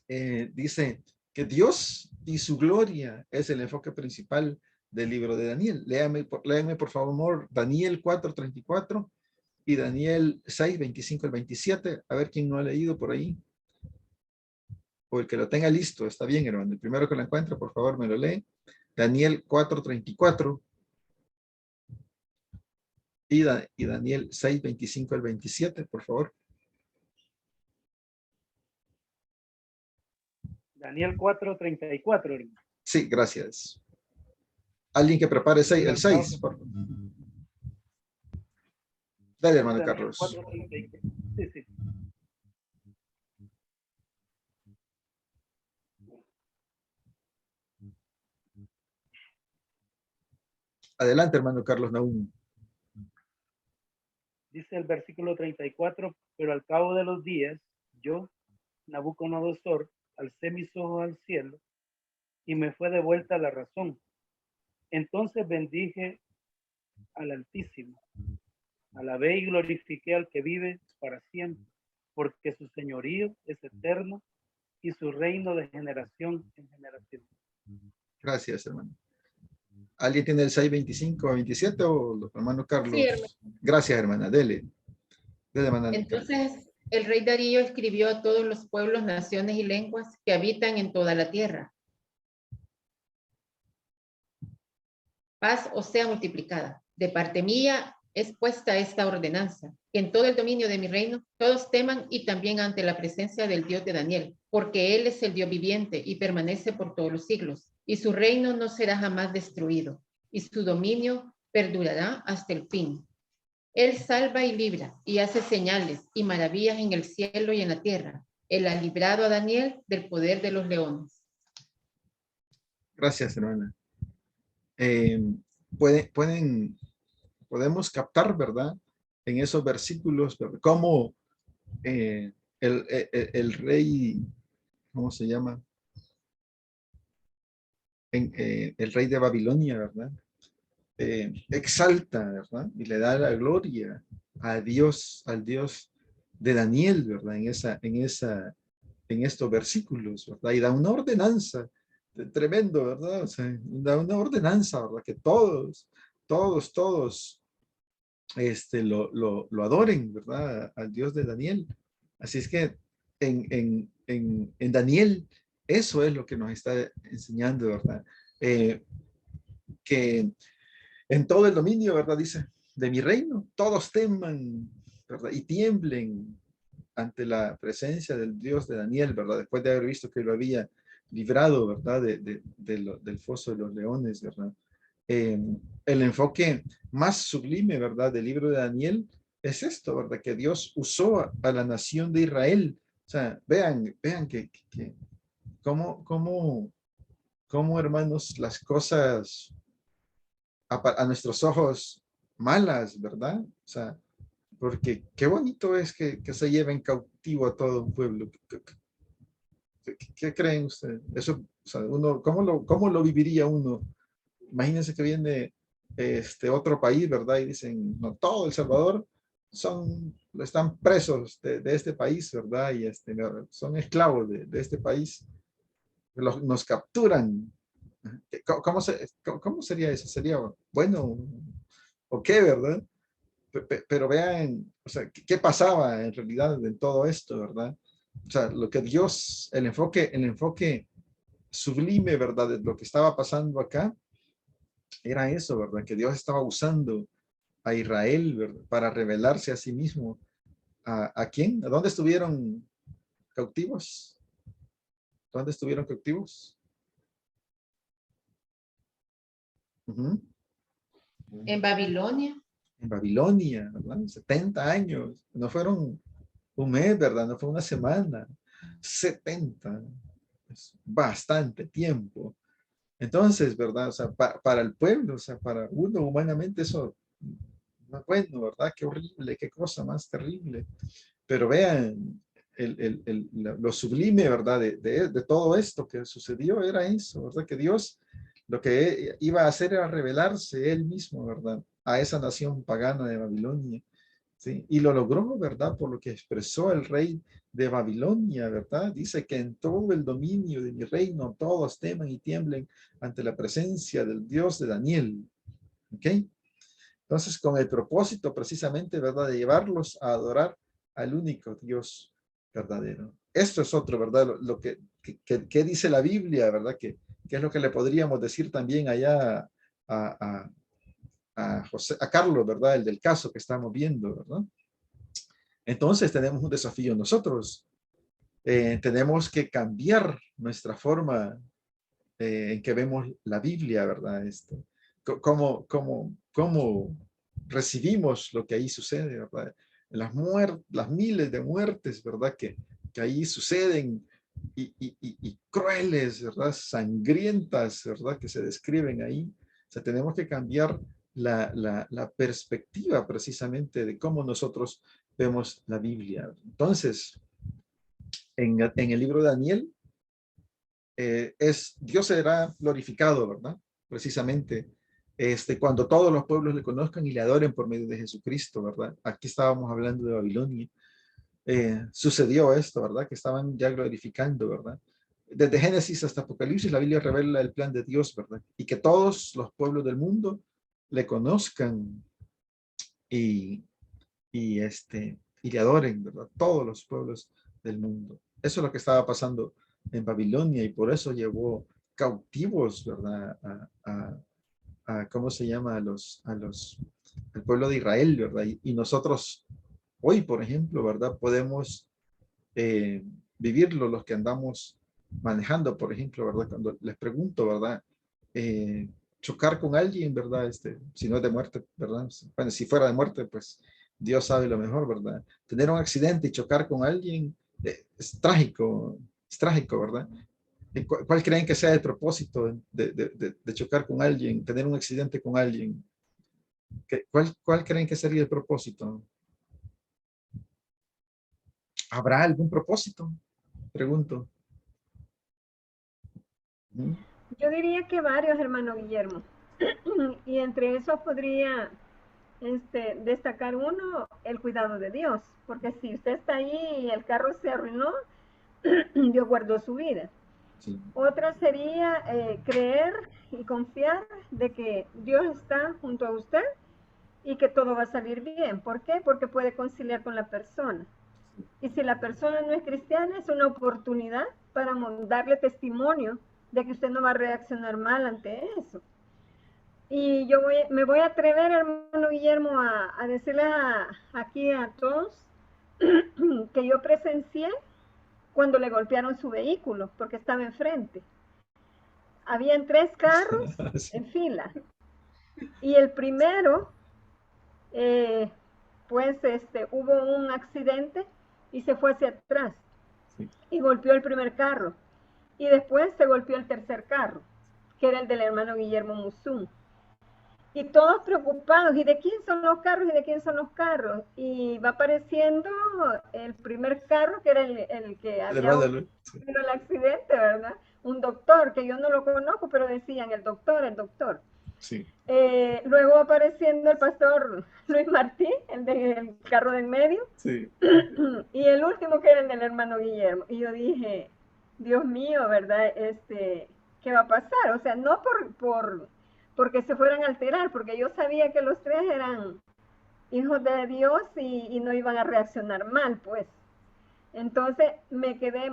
dice que Dios y su gloria es el enfoque principal del libro de Daniel. Léame por favor, Daniel 4:34 y Daniel 6:25 al 27. A ver quién no ha leído por ahí. O el que lo tenga listo, está bien, hermano. El primero que lo encuentre, por favor, me lo lee. Daniel 4:34 y Daniel 6:25 al 27, por favor. Daniel 4:34. Sí, gracias. Alguien que prepare el 6, por favor. Dale, hermano Daniel Carlos. 4:34. Sí, sí. Adelante, hermano Carlos Naum. Dice el versículo 34, pero al cabo de los días, yo, Nabucodonosor, alcé mis ojos al cielo y me fue devuelta la razón. Entonces bendije al Altísimo, alabé y glorifiqué al que vive para siempre, porque su señorío es eterno y su reino de generación en generación. Gracias, hermano. ¿Alguien tiene el 6:25 a 27 o hermano Carlos? Sí, hermano. Gracias, hermana. Dele. Entonces, el rey Darío escribió a todos los pueblos, naciones y lenguas que habitan en toda la tierra. Paz os sea multiplicada. De parte mía es puesta esta ordenanza, que en todo el dominio de mi reino todos teman y también ante la presencia del Dios de Daniel, porque él es el Dios viviente y permanece por todos los siglos, y su reino no será jamás destruido, y su dominio perdurará hasta el fin. Él salva y libra, y hace señales y maravillas en el cielo y en la tierra. Él ha librado a Daniel del poder de los leones. Gracias, hermana. Podemos captar, ¿verdad? En esos versículos, ¿verdad? Cómo el rey, ¿cómo se llama? El rey de Babilonia, ¿verdad? Exalta, ¿verdad? Y le da la gloria a Dios, al Dios de Daniel, ¿verdad? En estos versículos, ¿verdad? Y da una ordenanza, tremendo, ¿verdad? O sea, da una ordenanza, ¿verdad? Que todos lo adoren, ¿verdad? Al Dios de Daniel. Así es que en Daniel, eso es lo que nos está enseñando, ¿verdad? Que en todo el dominio, ¿verdad? Dice, de mi reino, todos teman, ¿verdad? Y tiemblen ante la presencia del Dios de Daniel, ¿verdad? Después de haber visto que lo había librado, ¿verdad? Del foso de los leones, ¿verdad? El enfoque más sublime, ¿verdad? Del libro de Daniel es esto, ¿verdad? Que Dios usó a la nación de Israel. O sea, vean que cómo, hermanos, las cosas a nuestros ojos malas, ¿verdad? O sea, porque qué bonito es que se lleven cautivo a todo un pueblo. ¿Qué creen ustedes? Eso, o sea, ¿cómo lo viviría uno? Imagínense que viene otro país, ¿verdad? Y dicen, no, todo El Salvador están presos de este país, ¿verdad? Y son esclavos de este país. Nos capturan. ¿Cómo sería eso? ¿Sería bueno o qué, verdad? Pero vean, o sea, ¿qué pasaba en realidad en todo esto, verdad? O sea, lo que Dios, el enfoque sublime, ¿verdad? De lo que estaba pasando acá, era eso, ¿verdad? Que Dios estaba usando a Israel, ¿verdad? Para revelarse a sí mismo. ¿A quién? ¿A dónde estuvieron cautivos? ¿Dónde estuvieron cautivos? En Babilonia. En Babilonia, ¿verdad? 70 años. No fueron un mes, ¿verdad? No fue una semana. 70. Es bastante tiempo. Entonces, ¿verdad? O sea, para el pueblo, o sea, para uno humanamente eso no es bueno, ¿verdad? Qué horrible, qué cosa más terrible. Pero vean, lo sublime, ¿verdad? De todo esto que sucedió era eso, ¿verdad? Que Dios lo que iba a hacer era revelarse él mismo, ¿verdad? A esa nación pagana de Babilonia. ¿Sí? Y lo logró, ¿verdad? Por lo que expresó el rey de Babilonia, ¿verdad? Dice que en todo el dominio de mi reino todos teman y tiemblen ante la presencia del Dios de Daniel. ¿Ok? Entonces, con el propósito precisamente, ¿verdad? De llevarlos a adorar al único Dios verdadero. Esto es otro, ¿verdad? Lo que dice la Biblia, ¿verdad? Que es lo que le podríamos decir también allá a Carlos, ¿verdad? El del caso que estamos viendo, ¿verdad? Entonces tenemos un desafío nosotros. Tenemos que cambiar nuestra forma en que vemos la Biblia, ¿verdad? ¿Cómo recibimos lo que ahí sucede, ¿verdad? Las miles de muertes, ¿verdad? Que ahí suceden y crueles, ¿verdad? Sangrientas, ¿verdad? Que se describen ahí. sea, tenemos que cambiar la perspectiva precisamente de cómo nosotros vemos la Biblia. Entonces, en el libro de Daniel, Dios será glorificado, ¿verdad? Precisamente, cuando todos los pueblos le conozcan y le adoren por medio de Jesucristo, ¿verdad? Aquí estábamos hablando de Babilonia. Sucedió esto, ¿verdad? Que estaban ya glorificando, ¿verdad? Desde Génesis hasta Apocalipsis, la Biblia revela el plan de Dios, ¿verdad? Y que todos los pueblos del mundo le conozcan y le adoren, ¿verdad? Todos los pueblos del mundo. Eso es lo que estaba pasando en Babilonia y por eso llevó cautivos, ¿verdad? ¿Cómo se llama? Al pueblo de Israel, ¿verdad? Y nosotros hoy, por ejemplo, ¿verdad? Podemos vivirlo los que andamos manejando, por ejemplo, ¿verdad? Cuando les pregunto, ¿verdad? Chocar con alguien, ¿verdad? Si no es de muerte, ¿verdad? Bueno, si fuera de muerte, pues Dios sabe lo mejor, ¿verdad? Tener un accidente y chocar con alguien es trágico, ¿verdad? ¿Cuál creen que sea el propósito de chocar con alguien, tener un accidente con alguien? ¿Cuál creen que sería el propósito? ¿Habrá algún propósito? Pregunto. Yo diría que varios, hermano Guillermo. Y entre esos podría destacar uno, el cuidado de Dios. Porque si usted está ahí y el carro se arruinó, Dios guardó su vida. Sí. Otra sería creer y confiar de que Dios está junto a usted y que todo va a salir bien. ¿Por qué? Porque puede conciliar con la persona. Y si la persona no es cristiana, es una oportunidad para darle testimonio de que usted no va a reaccionar mal ante eso. Y yo me voy a atrever, hermano Guillermo, a decirle aquí a todos que yo presencié cuando le golpearon su vehículo, porque estaba enfrente. Habían 3 carros en fila. Y el primero, pues hubo un accidente y se fue hacia atrás. Sí. Y golpeó el primer carro. Y después se golpeó el tercer carro, que era el del hermano Guillermo Musum. Y todos preocupados, ¿y de quién son los carros? ¿Y de quién son los carros? Y va apareciendo el primer carro, que era el que había tenido el accidente, ¿verdad? Un doctor, que yo no lo conozco, pero decían, el doctor. Sí. Luego apareciendo el pastor Luis Martí, el del carro del medio. Sí. Y el último, que era el del hermano Guillermo. Y yo dije, Dios mío, ¿verdad? ¿Qué va a pasar? O sea, no porque se fueran a alterar, porque yo sabía que los 3 eran hijos de Dios y no iban a reaccionar mal, pues. Entonces me quedé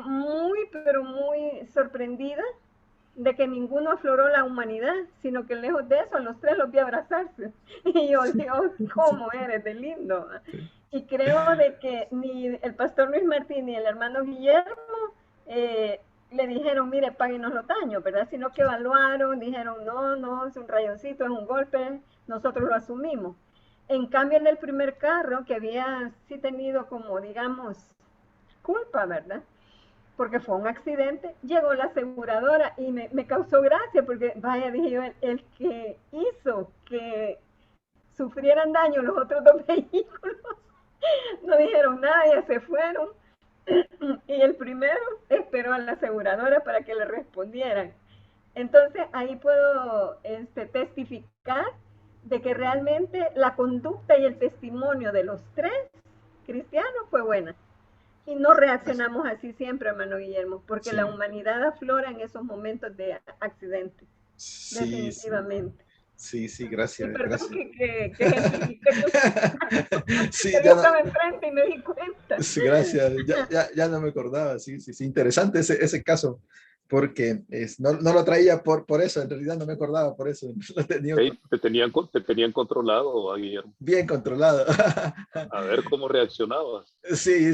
pero muy sorprendida de que ninguno afloró la humanidad, sino que lejos de eso, a los 3 los vi abrazarse. Y yo, Dios, ¿cómo eres de lindo? Y creo de que ni el pastor Luis Martín ni el hermano Guillermo le dijeron, mire, páguenos los daños, ¿verdad? Sino que evaluaron, dijeron, no, es un rayoncito, es un golpe, nosotros lo asumimos. En cambio, en el primer carro, que había sí tenido como, digamos, culpa, ¿verdad? Porque fue un accidente, llegó la aseguradora y me causó gracia, porque vaya, dije yo, el que hizo que sufrieran daño los otros 2 vehículos, no dijeron nada, ya se fueron. Y el primero esperó a la aseguradora para que le respondieran. Entonces ahí puedo testificar de que realmente la conducta y el testimonio de los 3 cristianos fue buena. Y no reaccionamos así siempre, hermano Guillermo, porque Sí. la humanidad aflora en esos momentos de accidente. Sí, definitivamente. Sí, gracias. Y perdón Gracias. que ejemplifiqué Sí, que yo estaba enfrente y me di cuenta. Sí, gracias. Ya no me acordaba. Sí. Interesante ese caso, porque no lo traía por eso. En realidad no me acordaba por eso. Lo tenía te tenían controlado, Guillermo. bien controlado. A ver cómo reaccionabas. Sí.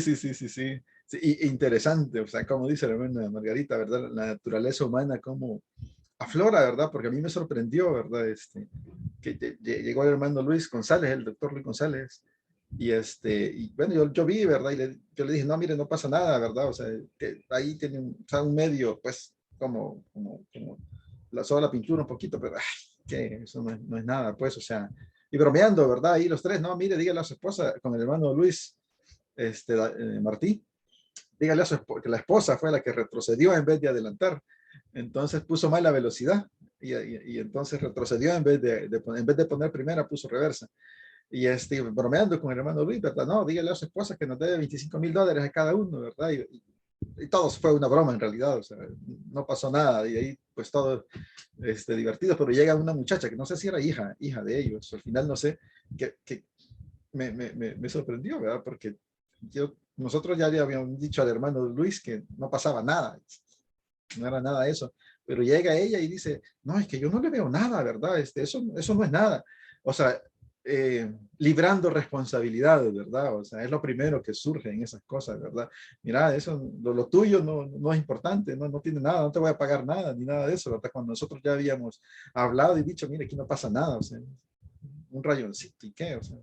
Interesante. O sea, como dice la hermana Margarita, ¿verdad? La naturaleza humana, cómo aflora, ¿verdad? Porque a mí me sorprendió, ¿verdad? Que llegó el hermano Luis González, el doctor Luis González, y bueno, yo vi, ¿verdad? Y yo le dije, no, mire, no pasa nada, ¿verdad? O sea, que ahí tiene un medio, pues, como la sola pintura un poquito, pero ¿qué? Eso no es nada, pues, o sea, y bromeando, ¿verdad? Ahí los tres, no, mire, dígale a su esposa, con el hermano Luis, Martí, dígale a su esposa, que la esposa fue la que retrocedió en vez de adelantar. Entonces puso mal la velocidad y entonces retrocedió en vez de poner primera, puso reversa. Y bromeando con el hermano Luis, ¿verdad? No, dígale a su esposa que nos debe $25,000 a cada uno, ¿verdad? Y todo fue una broma en realidad, o sea, no pasó nada. Y ahí pues todo divertido, pero llega una muchacha que no sé si era hija de ellos, al final no sé, que me sorprendió, ¿verdad? Porque nosotros ya le habíamos dicho al hermano Luis que no pasaba nada, no era nada eso, pero llega ella y dice, no, es que yo no le veo nada, ¿verdad? Eso no es nada. O sea, librando responsabilidades, ¿verdad? O sea, es lo primero que surge en esas cosas, ¿verdad? Mira, eso, lo tuyo no es importante, no tiene nada, no te voy a pagar nada, ni nada de eso, ¿verdad? Cuando nosotros ya habíamos hablado y dicho, mire, aquí no pasa nada, o sea, un rayoncito, ¿y qué? O sea,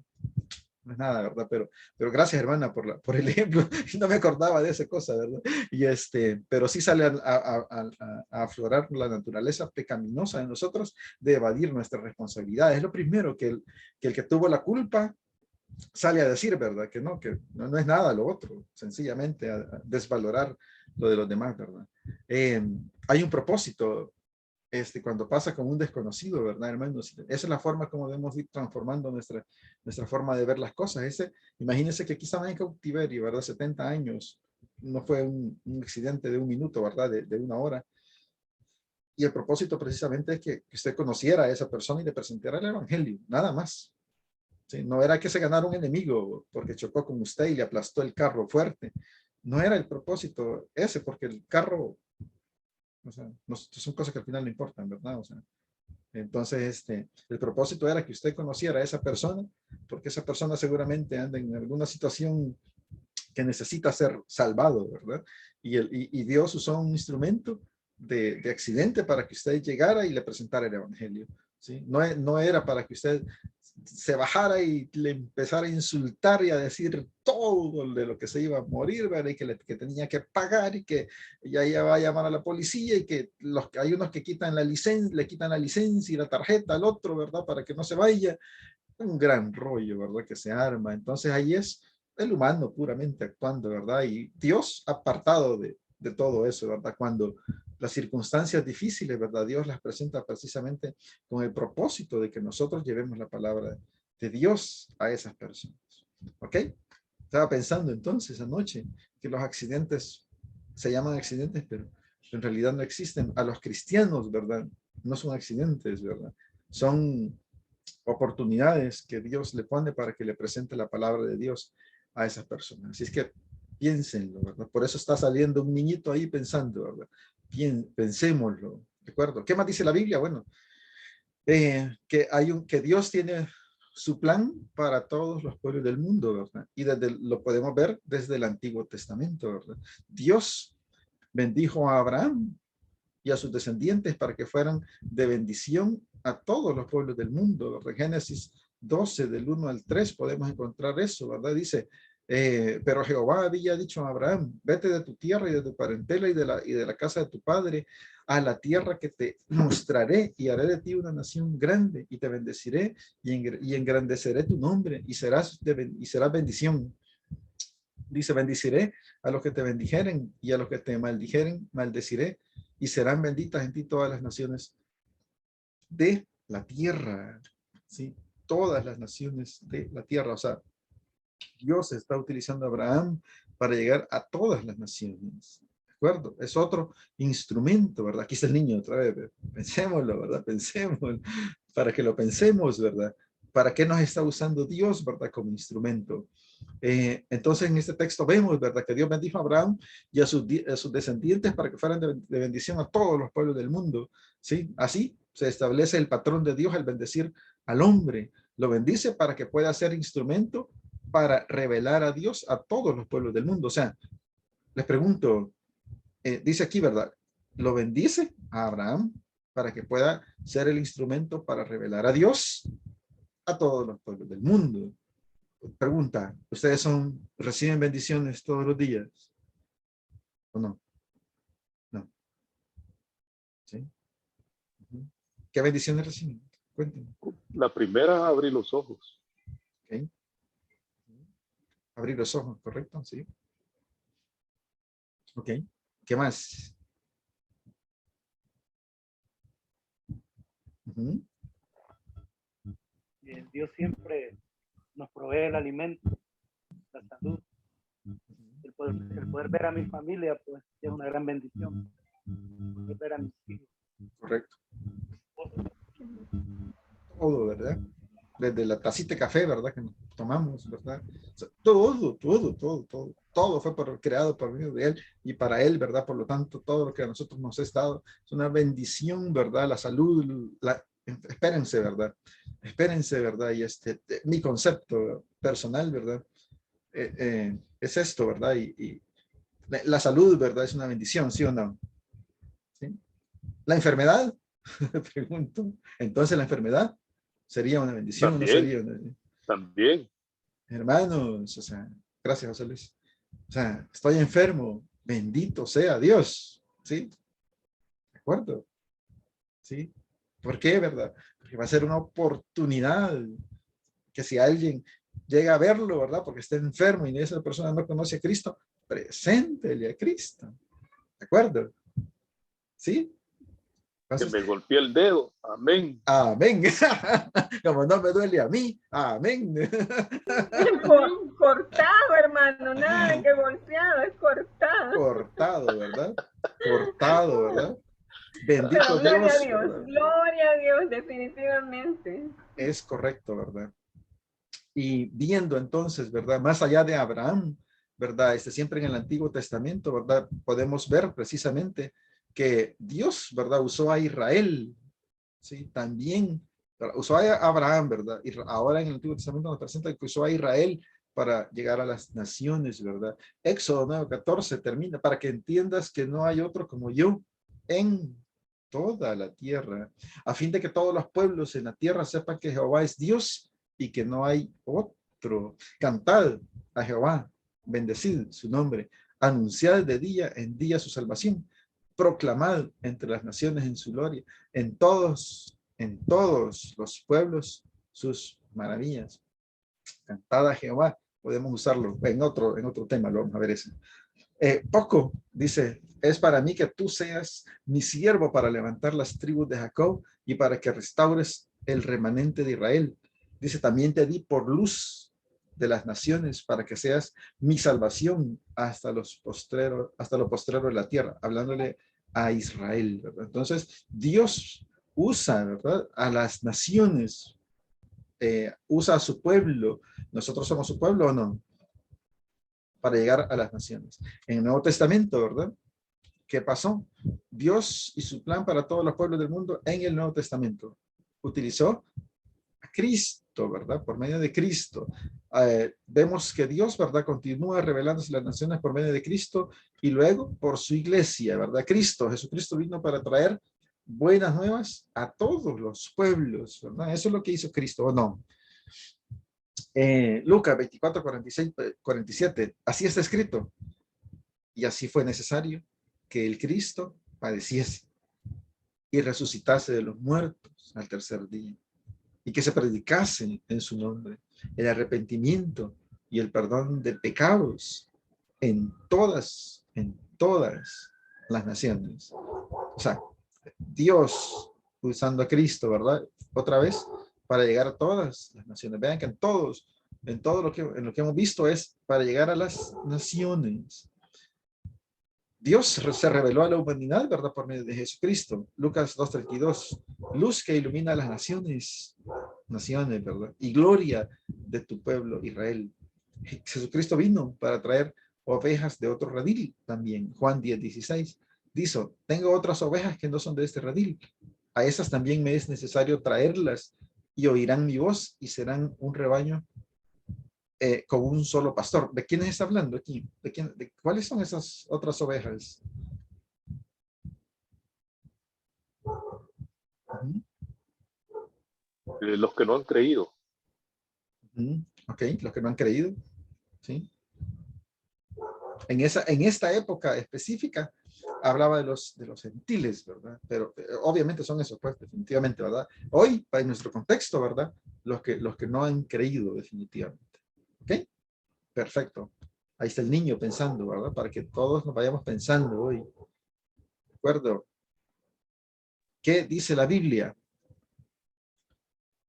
no es nada, ¿verdad? Pero gracias, hermana, por el ejemplo. No me acordaba de esa cosa, ¿verdad? Y pero sí sale a aflorar la naturaleza pecaminosa de nosotros de evadir nuestras responsabilidades. Es lo primero que el que tuvo la culpa sale a decir, ¿verdad? Que no es nada lo otro, sencillamente a desvalorar lo de los demás, ¿verdad? Hay un propósito cuando pasa con un desconocido, ¿verdad, hermanos? Esa es la forma como debemos ir transformando nuestra forma de ver las cosas. Imagínense que aquí estaban en cautiverio, ¿verdad? 70 años. No fue un accidente de un minuto, ¿verdad? De una hora. Y el propósito precisamente es que usted conociera a esa persona y le presentara el evangelio, nada más. ¿Sí? No era que se ganara un enemigo porque chocó con usted y le aplastó el carro fuerte. No era el propósito ese, porque el carro, o sea, son cosas que al final no importan, ¿verdad? O sea, entonces, el propósito era que usted conociera a esa persona, porque esa persona seguramente anda en alguna situación que necesita ser salvado, ¿verdad? Y Dios usó un instrumento de accidente para que usted llegara y le presentara el evangelio, ¿sí? No era para que usted se bajara y le empezara a insultar y a decir todo de lo que se iba a morir, ¿verdad? Y que tenía que pagar y que ya va a llamar a la policía y que hay unos que quitan la licencia, le quitan la licencia y la tarjeta al otro, ¿verdad? Para que no se vaya. Un gran rollo, ¿verdad? Que se arma. Entonces ahí es el humano puramente actuando, ¿verdad? Y Dios apartado de todo eso, ¿verdad? Cuando las circunstancias difíciles, ¿verdad? Dios las presenta precisamente con el propósito de que nosotros llevemos la palabra de Dios a esas personas. ¿Ok? Estaba pensando entonces anoche que los accidentes se llaman accidentes, pero en realidad no existen. A los cristianos, ¿verdad? No son accidentes, ¿verdad? Son oportunidades que Dios le pone para que le presente la palabra de Dios a esas personas. Así es que piénsenlo, ¿verdad? Por eso está saliendo un niñito ahí pensando, ¿verdad? Pensémoslo, ¿de acuerdo? ¿Qué más dice la Biblia? Bueno, que Dios tiene su plan para todos los pueblos del mundo, ¿verdad? Y lo podemos ver desde el Antiguo Testamento, ¿verdad? Dios bendijo a Abraham y a sus descendientes para que fueran de bendición a todos los pueblos del mundo. En Génesis 12, del 1 al 3, podemos encontrar eso, ¿verdad? Dice, pero Jehová había dicho a Abraham, vete de tu tierra y de tu parentela y de la casa de tu padre a la tierra que te mostraré y haré de ti una nación grande y te bendeciré y engrandeceré tu nombre y serás bendición. Dice, bendiciré a los que te bendijeren y a los que te maldijeren, maldeciré y serán benditas en ti todas las naciones de la tierra, ¿sí? Todas las naciones de la tierra. O sea, Dios está utilizando a Abraham para llegar a todas las naciones. ¿De acuerdo? Es otro instrumento, ¿verdad? Aquí está el niño otra vez. Pensémoslo, ¿verdad? Pensémoslo. Para que lo pensemos, ¿verdad? ¿Para qué nos está usando Dios, ¿verdad? Como instrumento. Entonces en este texto vemos, ¿verdad? Que Dios bendijo a Abraham y a sus descendientes para que fueran de bendición a todos los pueblos del mundo, ¿sí? Así se establece el patrón de Dios al bendecir al hombre. Lo bendice para que pueda ser instrumento para revelar a Dios a todos los pueblos del mundo. O sea, les pregunto, dice aquí, ¿verdad? Lo bendice a Abraham para que pueda ser el instrumento para revelar a Dios a todos los pueblos del mundo. Pregunta, ¿ustedes reciben bendiciones todos los días? ¿O no? No. ¿Sí? ¿Qué bendiciones reciben? Cuéntenme. La primera, abrir los ojos. Ok. Abrir los ojos, ¿correcto? Sí. Ok. ¿Qué más? Ujú. Dios siempre nos provee el alimento, la salud. El poder ver a mi familia, pues, es una gran bendición. Poder ver a mis hijos. Correcto. Todo, ¿verdad? Desde la tacita de café, ¿verdad? Que nos tomamos, ¿verdad? O sea, todo fue creado por medio de Él y para Él, ¿verdad? Por lo tanto, todo lo que a nosotros nos ha estado es una bendición, ¿verdad? La salud, espérense, ¿verdad? Espérense, ¿verdad? Y mi concepto personal, ¿verdad? Es esto, ¿verdad? Y la salud, ¿verdad? Es una bendición, ¿sí o no? ¿Sí? La enfermedad, pregunto, entonces la enfermedad sería una bendición, no También, sería una... también. Hermanos, o sea, gracias, José Luis. O sea, estoy enfermo, bendito sea Dios, ¿sí? ¿De acuerdo? ¿Sí? ¿Por qué, verdad? Porque va a ser una oportunidad que si alguien llega a verlo, ¿verdad? Porque está enfermo y esa persona no conoce a Cristo, preséntele a Cristo. ¿De acuerdo? ¿Sí? Que Entonces, me golpeé el dedo. Amén. amén. Como no me duele a mí, amén. Cortado, hermano, nada de que golpeado, es cortado. Cortado, ¿verdad? Cortado, ¿verdad? Pero Bendito Dios, ¿verdad? gloria a Dios, definitivamente. Es correcto, ¿verdad? Y viendo entonces, ¿verdad? Más allá de Abraham, ¿verdad? Siempre en el Antiguo Testamento, ¿verdad? Podemos ver precisamente que Dios, ¿verdad? Usó a Israel, ¿sí? También, ¿verdad? Usó a Abraham, ¿verdad? Y ahora en el Antiguo Testamento nos presenta que usó a Israel para llegar a las naciones, ¿verdad? Éxodo 9:14 termina, para que entiendas que no hay otro como yo en toda la tierra, a fin de que todos los pueblos en la tierra sepan que Jehová es Dios y que no hay otro. Cantad a Jehová, bendecid su nombre, anunciad de día en día su salvación, proclamad entre las naciones en su gloria, en todos los pueblos sus maravillas. Cantad a Jehová, podemos usarlo en otro tema, lo vamos a ver eso. Poco, dice, es para mí que tú seas mi siervo para levantar las tribus de Jacob y para que restaures el remanente de Israel. Dice, también te di por luz de las naciones para que seas mi salvación hasta lo postrero de la tierra, hablándole a Israel, ¿verdad? Entonces, Dios usa, ¿verdad?, a las naciones, usa a su pueblo. ¿Nosotros somos su pueblo o no? Para llegar a las naciones. En el Nuevo Testamento, ¿verdad? ¿Qué pasó? Dios y su plan para todos los pueblos del mundo en el Nuevo Testamento. Utilizó a Cristo, ¿verdad? Por medio de Cristo. Vemos que Dios, ¿verdad? Continúa revelándose a las naciones por medio de Cristo y luego por su iglesia, ¿verdad? Jesucristo vino para traer buenas nuevas a todos los pueblos, ¿verdad? Eso es lo que hizo Cristo, ¿o no? Lucas 24, 46, 47, así está escrito. Y así fue necesario que el Cristo padeciese y resucitase de los muertos al tercer día, y que se predicase en su nombre el arrepentimiento y el perdón de pecados en todas las naciones. O sea, Dios usando a Cristo, ¿verdad? Otra vez, para llegar a todas las naciones. Vean que en todo lo que hemos visto es para llegar a las naciones. Dios se reveló a la humanidad, ¿verdad? Por medio de Jesucristo. Lucas 2:32. Luz que ilumina a las naciones, ¿verdad? Y gloria de tu pueblo Israel. Jesucristo vino para traer ovejas de otro redil también. Juan 10:16. Dice, tengo otras ovejas que no son de este redil. A esas también me es necesario traerlas y oirán mi voz y serán un rebaño con un solo pastor. ¿De quién está hablando aquí? ¿De cuáles son esas otras ovejas? Los que no han creído. Ok, los que no han creído. ¿Sí? En esta época específica hablaba de los gentiles, ¿verdad? Pero obviamente son esos, pues, definitivamente, ¿verdad? Hoy, en nuestro contexto, ¿verdad? Los que no han creído definitivamente. ¿Ok? Perfecto. Ahí está el niño pensando, ¿verdad? Para que todos nos vayamos pensando hoy. ¿De acuerdo? ¿Qué dice la Biblia?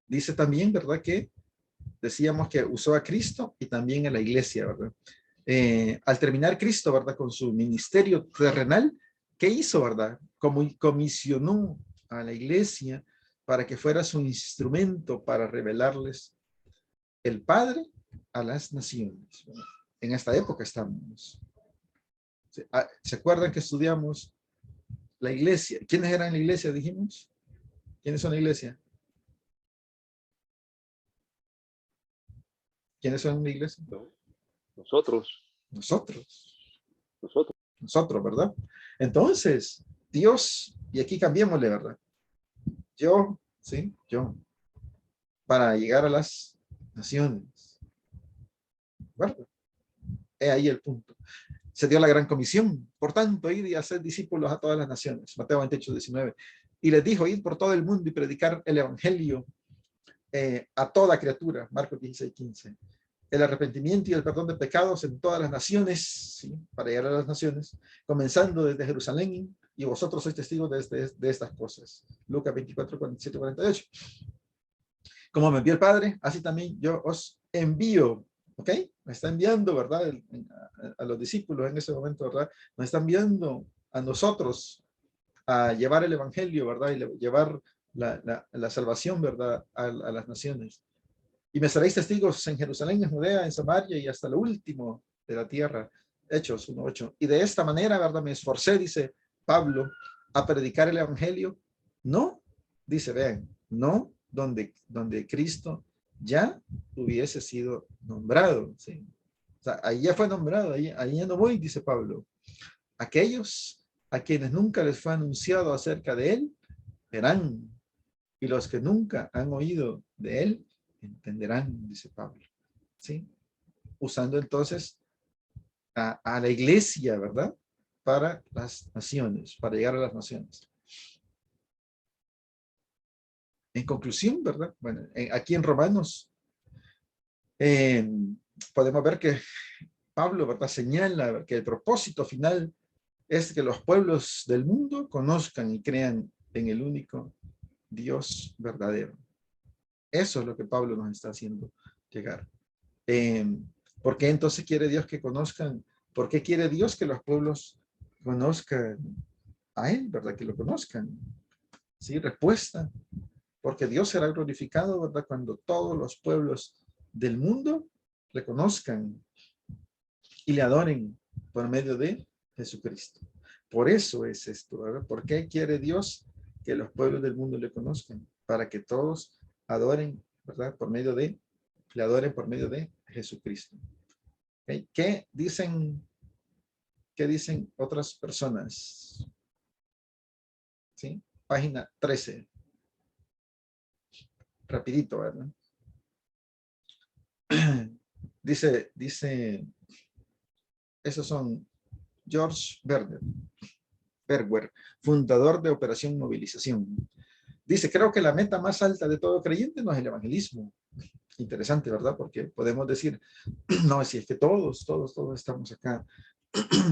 Dice también, ¿verdad? Que decíamos que usó a Cristo y también a la iglesia, ¿verdad? Al terminar Cristo, ¿verdad? Con su ministerio terrenal, ¿qué hizo, verdad? Como comisionó a la iglesia para que fuera su instrumento para revelarles el Padre a las naciones, ¿verdad? En esta época estamos. ¿Se acuerdan que estudiamos la iglesia? ¿Quiénes eran la iglesia, dijimos? ¿Quiénes son la iglesia? ¿Quiénes son la iglesia? Nosotros, Nosotros, ¿verdad? Entonces, Dios, y aquí cambiémosle, ¿verdad? Yo, ¿sí? Yo, para llegar a las naciones. ¿De acuerdo? He ahí el punto. Se dio la gran comisión. Por tanto, id y hacer discípulos a todas las naciones. Mateo 28, 19. Y les dijo, id por todo el mundo y predicar el evangelio a toda criatura. Marcos 16, 15. El arrepentimiento y el perdón de pecados en todas las naciones, ¿sí? Para llegar a las naciones, comenzando desde Jerusalén, y vosotros sois testigos de estas cosas. Lucas 24, 47, 48. Como me envió el Padre, así también yo os envío. ¿Ok? Me está enviando, ¿verdad? A los discípulos en ese momento, ¿verdad? Nos está enviando a nosotros a llevar el evangelio, ¿verdad? Y llevar la salvación, ¿verdad? A las naciones. Y me seréis testigos en Jerusalén, en Judea, en Samaria y hasta lo último de la tierra. Hechos 1:8. Y de esta manera, ¿verdad? Me esforcé, dice Pablo, a predicar el evangelio. No, dice, vean, no donde Cristo ya hubiese sido nombrado. ¿Sí? O sea, ahí ya fue nombrado, ahí ya no voy, dice Pablo. Aquellos a quienes nunca les fue anunciado acerca de él, verán. Y los que nunca han oído de él, entenderán, dice Pablo. ¿Sí? Usando entonces a la iglesia, ¿verdad? Para las naciones, para llegar a las naciones. En conclusión, ¿verdad? Bueno, aquí en Romanos podemos ver que Pablo, ¿verdad? Señala que el propósito final es que los pueblos del mundo conozcan y crean en el único Dios verdadero. Eso es lo que Pablo nos está haciendo llegar. ¿Por qué entonces quiere Dios que conozcan? ¿Por qué quiere Dios que los pueblos conozcan a Él, verdad? Que lo conozcan. ¿Sí? Respuesta. Porque Dios será glorificado, ¿verdad? Cuando todos los pueblos del mundo le conozcan y le adoren por medio de Jesucristo. Por eso es esto, ¿verdad? ¿Por qué quiere Dios que los pueblos del mundo le conozcan? Para que todos adoren, ¿verdad? Le adoren por medio de Jesucristo. ¿Okay? ¿Qué dicen otras personas? ¿Sí? Página 13. Rapidito, ¿verdad? Dice, esos son George Berger, fundador de Operación Movilización. Dice, creo que la meta más alta de todo creyente no es el evangelismo. Interesante, ¿verdad? Porque podemos decir, no, si es que todos estamos acá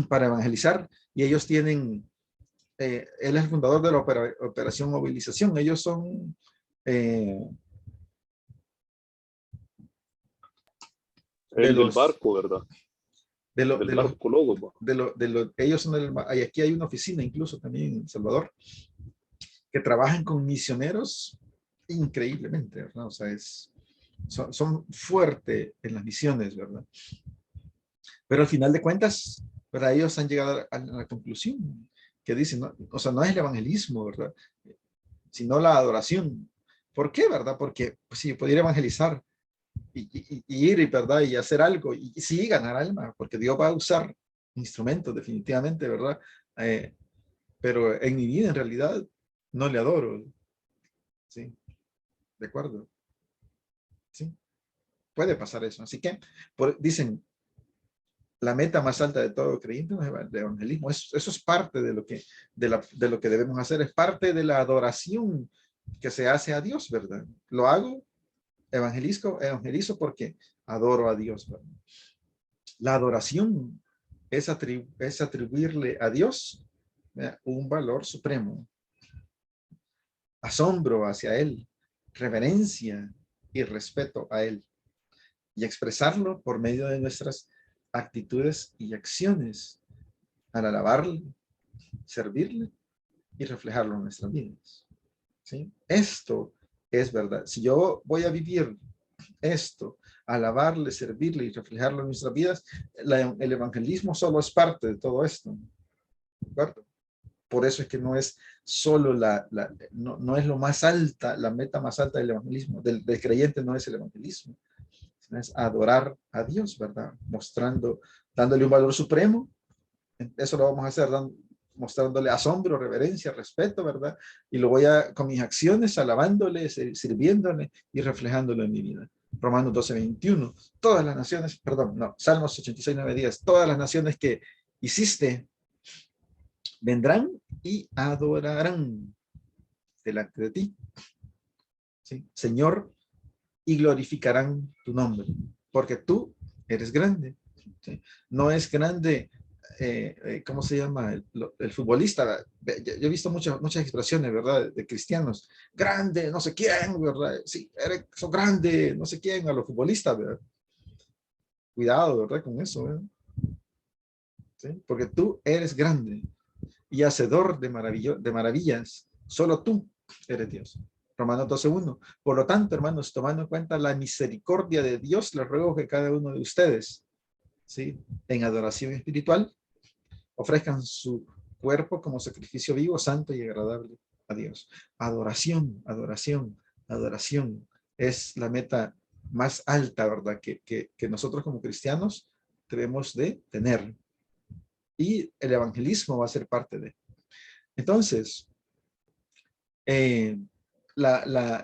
para evangelizar y ellos tienen, él es el fundador de la Operación Movilización. Ellos son del barco, ¿verdad? Ellos son aquí hay una oficina incluso también en El Salvador que trabajan con misioneros increíblemente, ¿verdad? O sea, son fuertes en las misiones, ¿verdad? Pero al final de cuentas, ¿verdad? Ellos han llegado a la conclusión que dicen, ¿no? O sea, no es el evangelismo, ¿verdad? Sino la adoración. ¿Por qué, verdad? Porque pues, si yo pudiera evangelizar y ir, ¿verdad? Y hacer algo, y sí, ganar alma, porque Dios va a usar instrumentos definitivamente, ¿verdad? Pero en mi vida, en realidad, no le adoro. ¿Sí? ¿De acuerdo? ¿Sí? Puede pasar eso. Así que dicen, la meta más alta de todo creyente no es el evangelismo. Eso es parte de lo que debemos hacer. Es parte de la adoración que se hace a Dios, ¿verdad? Lo hago, evangelizo porque adoro a Dios, ¿verdad? La adoración es atribuirle a Dios un valor supremo, asombro hacia Él, reverencia y respeto a Él, y expresarlo por medio de nuestras actitudes y acciones al alabarle, servirle y reflejarlo en nuestras vidas. ¿Sí? Esto es verdad. Si yo voy a vivir esto, alabarle, servirle y reflejarlo en nuestras vidas, el evangelismo solo es parte de todo esto. ¿De acuerdo? Por eso es que no es solo no es lo más alta, la meta más alta del evangelismo, del creyente no es el evangelismo, sino es adorar a Dios, ¿verdad? Dándole un valor supremo. Eso lo vamos a hacer mostrándole asombro, reverencia, respeto, ¿verdad? Y lo voy con mis acciones, alabándole, sirviéndole y reflejándolo en mi vida. Romanos 12:21. Todas las naciones, Salmos 86:9-10. Todas las naciones que hiciste vendrán y adorarán delante de ti, ¿sí? Señor, y glorificarán tu nombre, porque tú eres grande, ¿sí? No es grande, ¿cómo se llama? El futbolista. Yo he visto muchas expresiones, ¿verdad? De cristianos. Grande, no sé quién, ¿verdad? Sí, son grande, no sé quién, a los futbolistas, ¿verdad? Cuidado, ¿verdad? Con eso, ¿verdad? ¿Sí? Porque tú eres grande y hacedor de maravillas. Solo tú eres Dios. Romanos 12:1. Por lo tanto, hermanos, tomando en cuenta la misericordia de Dios, les ruego que cada uno de ustedes, ¿sí?, en adoración espiritual, ofrezcan su cuerpo como sacrificio vivo, santo y agradable a Dios. Adoración, adoración, adoración es la meta más alta, ¿verdad? Que nosotros como cristianos debemos de tener. Y el evangelismo va a ser parte de. Entonces,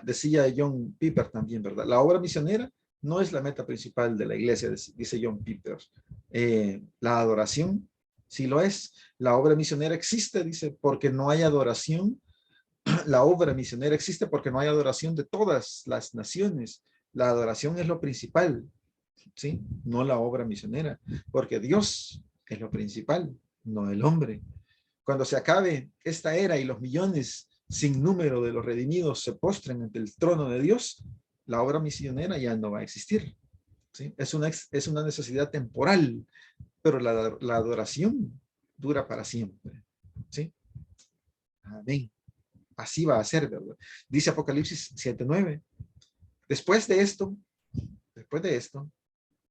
decía John Piper también, ¿verdad? La obra misionera no es la meta principal de la iglesia, dice John Piper. La adoración sí lo es. La obra misionera existe, dice, porque no hay adoración. La obra misionera existe porque no hay adoración de todas las naciones. La adoración es lo principal, ¿sí? No la obra misionera, porque Dios es lo principal, no el hombre. Cuando se acabe esta era y los millones sin número de los redimidos se postren ante el trono de Dios, la obra misionera ya no va a existir, ¿sí? Es una necesidad temporal, pero la adoración dura para siempre, ¿sí? Amén. Así va a ser, ¿verdad? Dice Apocalipsis 7:9. Después de esto,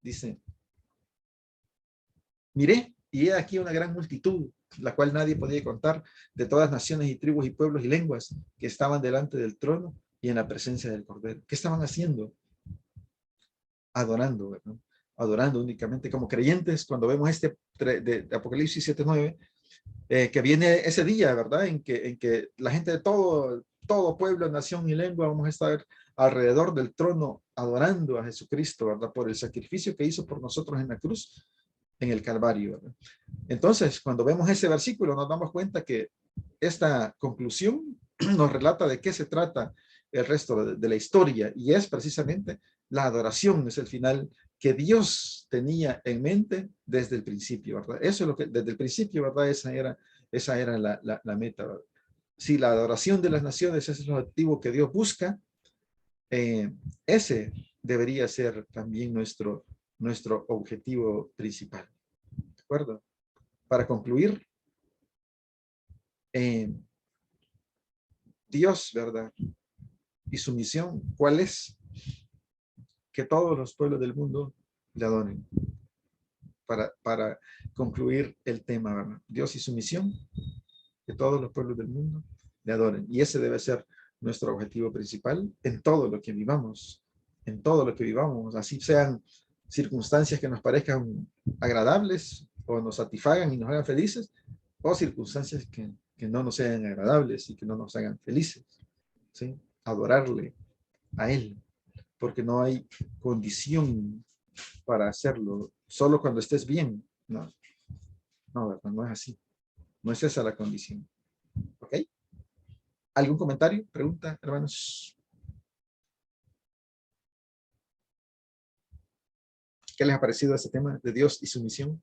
dice, miré y he aquí una gran multitud, la cual nadie podía contar, de todas naciones y tribus y pueblos y lenguas, que estaban delante del trono y en la presencia del Cordero. ¿Qué estaban haciendo? Adorando, ¿verdad? Adorando únicamente como creyentes. Cuando vemos de Apocalipsis 7:9, que viene ese día, ¿verdad? En que la gente de todo pueblo, nación y lengua vamos a estar alrededor del trono adorando a Jesucristo, ¿verdad? Por el sacrificio que hizo por nosotros en la cruz, en el Calvario, ¿verdad? Entonces, cuando vemos ese versículo, nos damos cuenta que esta conclusión nos relata de qué se trata el resto de la historia, y es precisamente la adoración, es el final que Dios tenía en mente desde el principio, ¿verdad? Eso es lo que, desde el principio, ¿verdad? Esa era la meta, ¿verdad? Si la adoración de las naciones es el objetivo que Dios busca, ese debería ser también nuestro objetivo principal. ¿De acuerdo? Para concluir, Dios, ¿verdad? Y su misión, ¿cuál es? Que todos los pueblos del mundo le adoren. Para concluir el tema, ¿verdad? Dios y su misión, que todos los pueblos del mundo le adoren. Y ese debe ser nuestro objetivo principal en todo lo que vivamos. En todo lo que vivamos, así sean circunstancias que nos parezcan agradables o nos satisfagan y nos hagan felices, o circunstancias que no nos sean agradables y que no nos hagan felices, ¿sí? Adorarle a Él, porque no hay condición para hacerlo. Solo cuando estés bien No, no, ¿verdad? No es así. No es esa la condición. ¿Ok? ¿Algún comentario? ¿Pregunta, hermanos? ¿Qué les ha parecido este tema de Dios y su misión?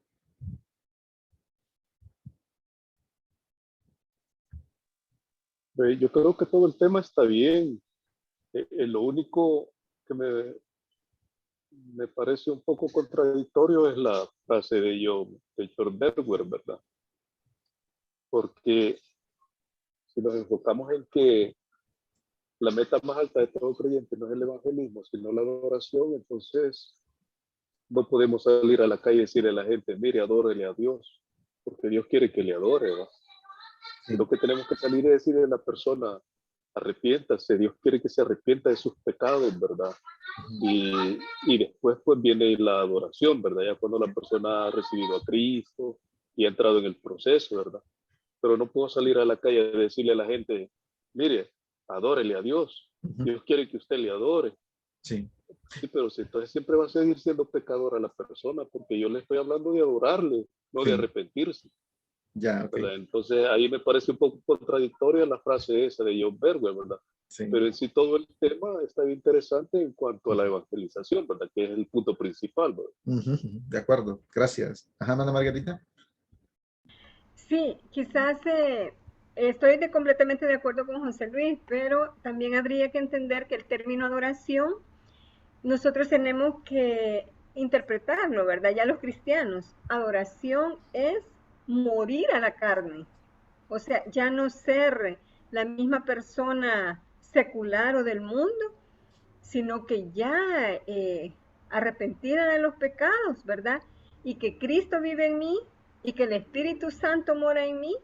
Yo creo que todo el tema está bien. Lo único que me parece un poco contradictorio es la frase de George Berger, ¿verdad? Porque si nos enfocamos en que la meta más alta de todo creyente no es el evangelismo, sino la adoración, entonces no podemos salir a la calle y decirle a la gente, mire, adórele a Dios, porque Dios quiere que le adore, ¿verdad? Sí. Lo que tenemos que salir y decirle a la persona, arrepiéntase, Dios quiere que se arrepienta de sus pecados, ¿verdad? Y después pues viene la adoración, ¿verdad? Ya cuando la persona ha recibido a Cristo y ha entrado en el proceso, ¿verdad? Pero no puedo salir a la calle y decirle a la gente, mire, adórele a Dios, Dios quiere que usted le adore. Sí. Sí, pero entonces siempre va a seguir siendo pecadora la persona, porque yo le estoy hablando de adorarle, no de arrepentirse. Ya, okay. Entonces ahí me parece un poco contradictoria la frase esa de John Berger, ¿verdad? Sí. Pero en sí todo el tema está bien interesante en cuanto a la evangelización, ¿verdad? Que es el punto principal, ¿verdad? De acuerdo, gracias. Ajá, Ana Margarita. Sí, quizás estoy completamente de acuerdo con José Luis, pero también habría que entender que el término adoración nosotros tenemos que interpretarlo, ¿verdad? Ya los cristianos, adoración es morir a la carne, o sea, ya no ser la misma persona secular o del mundo, sino que ya arrepentida de los pecados, ¿verdad? Y que Cristo vive en mí y que el Espíritu Santo mora en mí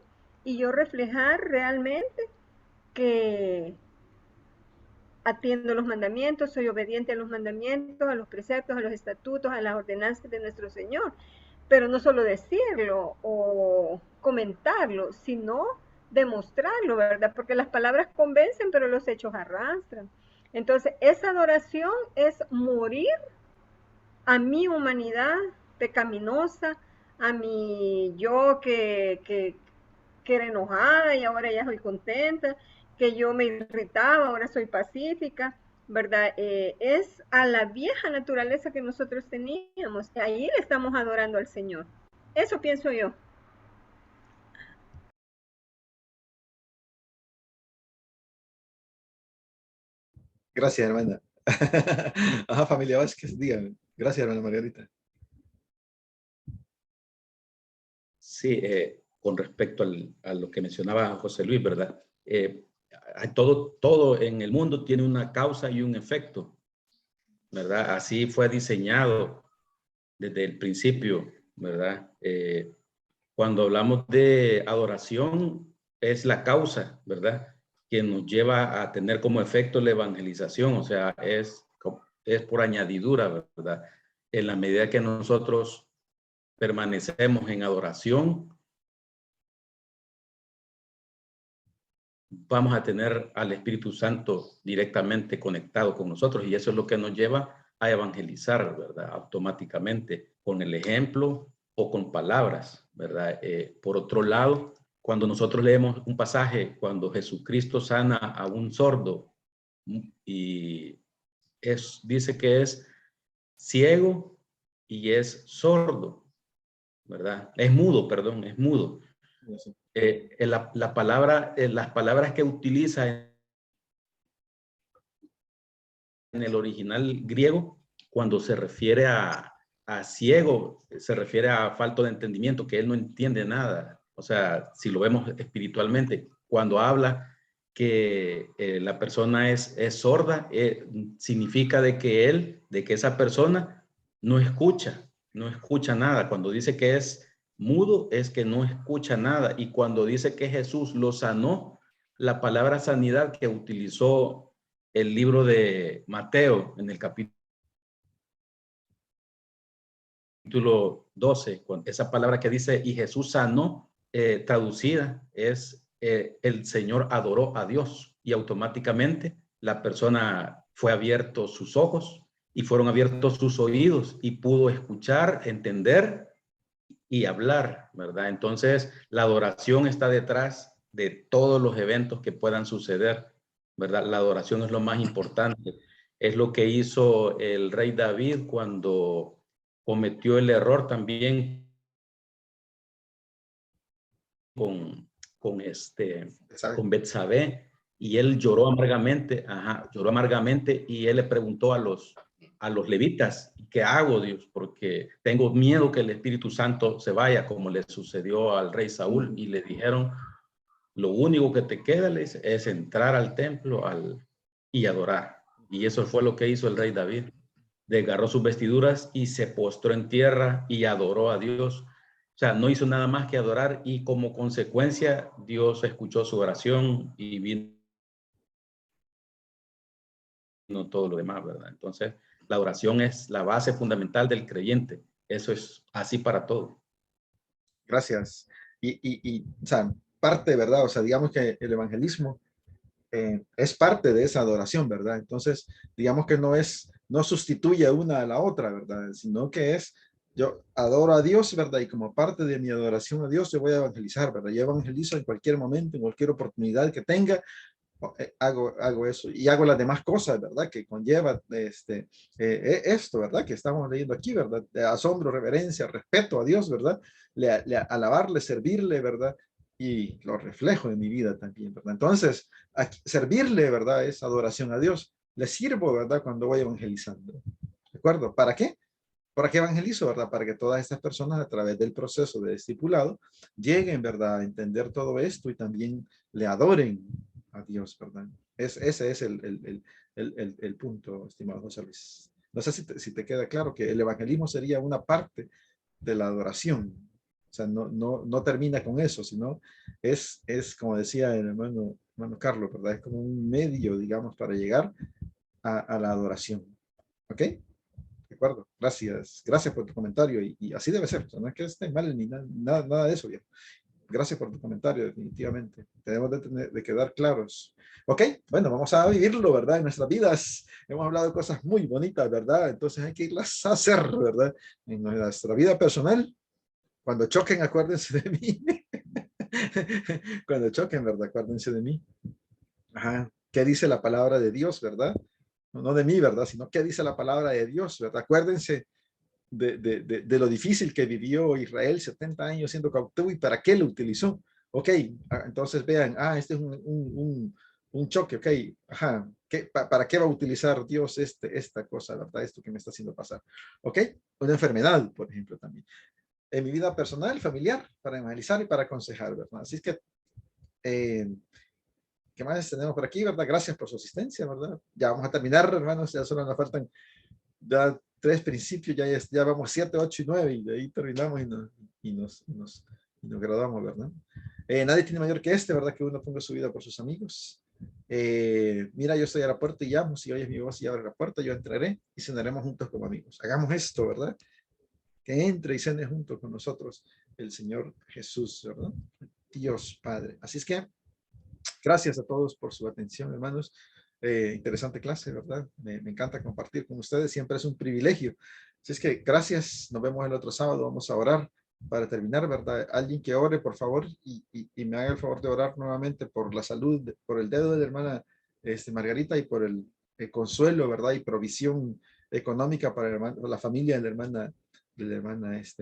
y yo reflejar realmente que atiendo los mandamientos, soy obediente a los mandamientos, a los preceptos, a los estatutos, a las ordenanzas de nuestro Señor. Pero no solo decirlo o comentarlo, sino demostrarlo, ¿verdad? Porque las palabras convencen, pero los hechos arrastran. Entonces, esa adoración es morir a mi humanidad pecaminosa, a mi yo que era enojada y ahora ya soy contenta, que yo me irritaba, ahora soy pacífica, ¿verdad? Es a la vieja naturaleza que nosotros teníamos. Ahí le estamos adorando al Señor. Eso pienso yo. Gracias, hermana. Ajá, familia Vázquez, díganme. Gracias, hermana Margarita. Sí, con respecto a lo que mencionaba José Luis, ¿verdad? Todo en el mundo tiene una causa y un efecto, ¿verdad? Así fue diseñado desde el principio, ¿verdad? Cuando hablamos de adoración, es la causa, ¿verdad? Que nos lleva a tener como efecto la evangelización, o sea, es por añadidura, ¿verdad? En la medida que nosotros permanecemos en adoración, vamos a tener al Espíritu Santo directamente conectado con nosotros y eso es lo que nos lleva a evangelizar, ¿verdad? Automáticamente, con el ejemplo o con palabras, ¿verdad? Por otro lado, cuando nosotros leemos un pasaje, cuando Jesucristo sana a un sordo y dice que es ciego y es sordo, ¿verdad? Es mudo, perdón, es mudo. Las palabras que utiliza en el original griego, cuando se refiere a ciego, se refiere a falta de entendimiento, que él no entiende nada. O sea, si lo vemos espiritualmente, cuando habla que la persona es sorda, significa de que esa persona no escucha nada. Cuando dice que es mudo, es que no escucha nada. Y cuando dice que Jesús lo sanó, la palabra sanidad que utilizó el libro de Mateo en el capítulo 12, con esa palabra que dice, y Jesús sanó, traducida es, el Señor adoró a Dios y automáticamente la persona fue abierto sus ojos y fueron abiertos sus oídos y pudo escuchar, entender y hablar, ¿verdad? Entonces, la adoración está detrás de todos los eventos que puedan suceder, ¿verdad? La adoración es lo más importante. Es lo que hizo el rey David cuando cometió el error también con Betsabé, y él lloró amargamente, lloró amargamente, y él le preguntó a los levitas, ¿qué hago, Dios? Porque tengo miedo que el Espíritu Santo se vaya, como le sucedió al rey Saúl. Y le dijeron, lo único que te queda, es entrar al templo y adorar. Y eso fue lo que hizo el rey David. Desgarró sus vestiduras y se postró en tierra y adoró a Dios. O sea, no hizo nada más que adorar, y como consecuencia Dios escuchó su oración y vino todo lo demás, ¿verdad? Entonces, la oración es la base fundamental del creyente. Eso es así para todo. Gracias. O sea, parte, ¿verdad? O sea, digamos que el evangelismo es parte de esa adoración, ¿verdad? Entonces, digamos que no sustituye una a la otra, ¿verdad? Sino que yo adoro a Dios, ¿verdad? Y como parte de mi adoración a Dios, yo voy a evangelizar, ¿verdad? Yo evangelizo en cualquier momento, en cualquier oportunidad que tenga, hago eso y hago las demás cosas, ¿verdad? Que conlleva esto, ¿verdad? Que estamos leyendo aquí, ¿verdad? De asombro, reverencia, respeto a Dios, ¿verdad? Alabarle, servirle, ¿verdad? Y lo reflejo en mi vida también, ¿verdad? Entonces, servirle, ¿verdad? Es adoración a Dios. Le sirvo, ¿verdad? Cuando voy evangelizando. ¿De acuerdo? ¿Para qué? ¿Para qué evangelizo, verdad? Para que todas estas personas, a través del proceso de discipulado, lleguen, ¿verdad? A entender todo esto y también le adoren a Dios, ¿verdad? Ese es el punto, estimado José Luis. No sé si te queda claro que el evangelismo sería una parte de la adoración. O sea, no termina con eso, sino es como decía el hermano Carlos, ¿verdad? Es como un medio, digamos, para llegar a la adoración. ¿Ok? De acuerdo, gracias por tu comentario y así debe ser, o sea, no es que esté mal ni nada de eso, viejo. Gracias por tu comentario, definitivamente. Tenemos de quedar claros. Ok, bueno, vamos a vivirlo, ¿verdad? En nuestras vidas hemos hablado de cosas muy bonitas, ¿verdad? Entonces hay que irlas a hacer, ¿verdad? En nuestra vida personal, cuando choquen, acuérdense de mí. Cuando choquen, ¿verdad? Acuérdense de mí. Ajá. ¿Qué dice la palabra de Dios, verdad? No de mí, ¿verdad? Sino qué dice la palabra de Dios, ¿verdad? Acuérdense de lo difícil que vivió Israel 70 años siendo cautivo y para qué lo utilizó. Ok, entonces vean, este es un choque, ok, ajá, ¿para qué va a utilizar Dios esta cosa, verdad? Esto que me está haciendo pasar. Ok, una enfermedad, por ejemplo, también. En mi vida personal, familiar, para evangelizar y para aconsejar, ¿verdad? Así es que, ¿qué más tenemos por aquí, verdad? Gracias por su asistencia, ¿verdad? Ya vamos a terminar, hermanos, ya solo nos faltan ya 3 principios, ya vamos 7, 8 y 9 y de ahí terminamos y nos graduamos, ¿verdad? Nadie tiene mayor que ¿verdad? Que uno ponga su vida por sus amigos. Mira, yo estoy a la puerta y llamo, si oyes mi voz y abre la puerta, yo entraré y cenaremos juntos como amigos. Hagamos esto, ¿verdad? Que entre y cene junto con nosotros el Señor Jesús, ¿verdad? Dios Padre. Así es que, gracias a todos por su atención, hermanos. Interesante clase, ¿verdad? Me encanta compartir con ustedes, siempre es un privilegio. Así es que gracias, nos vemos el otro sábado, vamos a orar para terminar, ¿verdad? Alguien que ore, por favor, y me haga el favor de orar nuevamente por la salud, por el dedo de la hermana Margarita y por el consuelo, ¿verdad? Y provisión económica para la familia de la hermana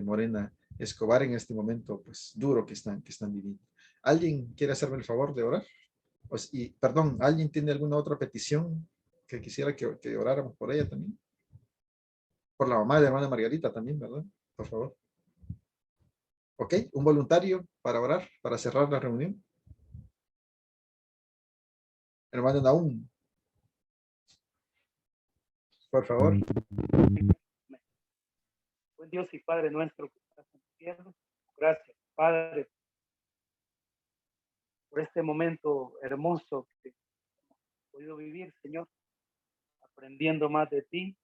Morena Escobar en este momento, pues duro que están viviendo. ¿Alguien quiere hacerme el favor de orar? Y, perdón, ¿alguien tiene alguna otra petición que quisiera que oráramos por ella también? Por la mamá de la hermana Margarita también, ¿verdad? Por favor. Ok, un voluntario para orar, para cerrar la reunión. Hermano Naum, por favor. Buen Dios y Padre nuestro que estás en el cielo, gracias, Padre, por este momento hermoso que hemos podido vivir, Señor, aprendiendo más de ti,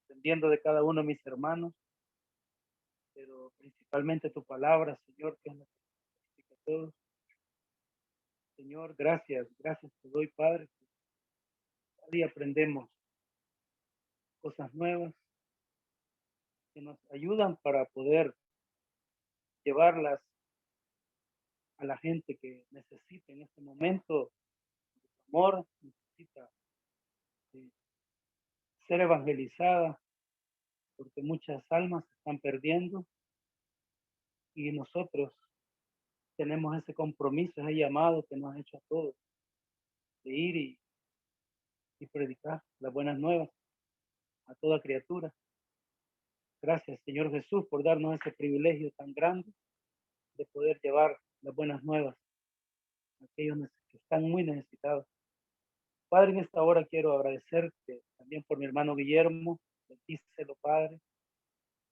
aprendiendo de cada uno de mis hermanos, pero principalmente tu palabra, Señor, que es la que significa todo. Señor, gracias te doy, Padre. Cada día aprendemos cosas nuevas que nos ayudan para poder llevarlas a la gente que necesita en este momento amor, necesita ser evangelizada, porque muchas almas se están perdiendo y nosotros tenemos ese compromiso, ese llamado que nos ha hecho a todos de ir y predicar las buenas nuevas a toda criatura. Gracias, Señor Jesús, por darnos ese privilegio tan grande de poder llevar las buenas nuevas a aquellos que están muy necesitados. Padre, en esta hora quiero agradecerte también por mi hermano Guillermo. Bendícelo, Padre.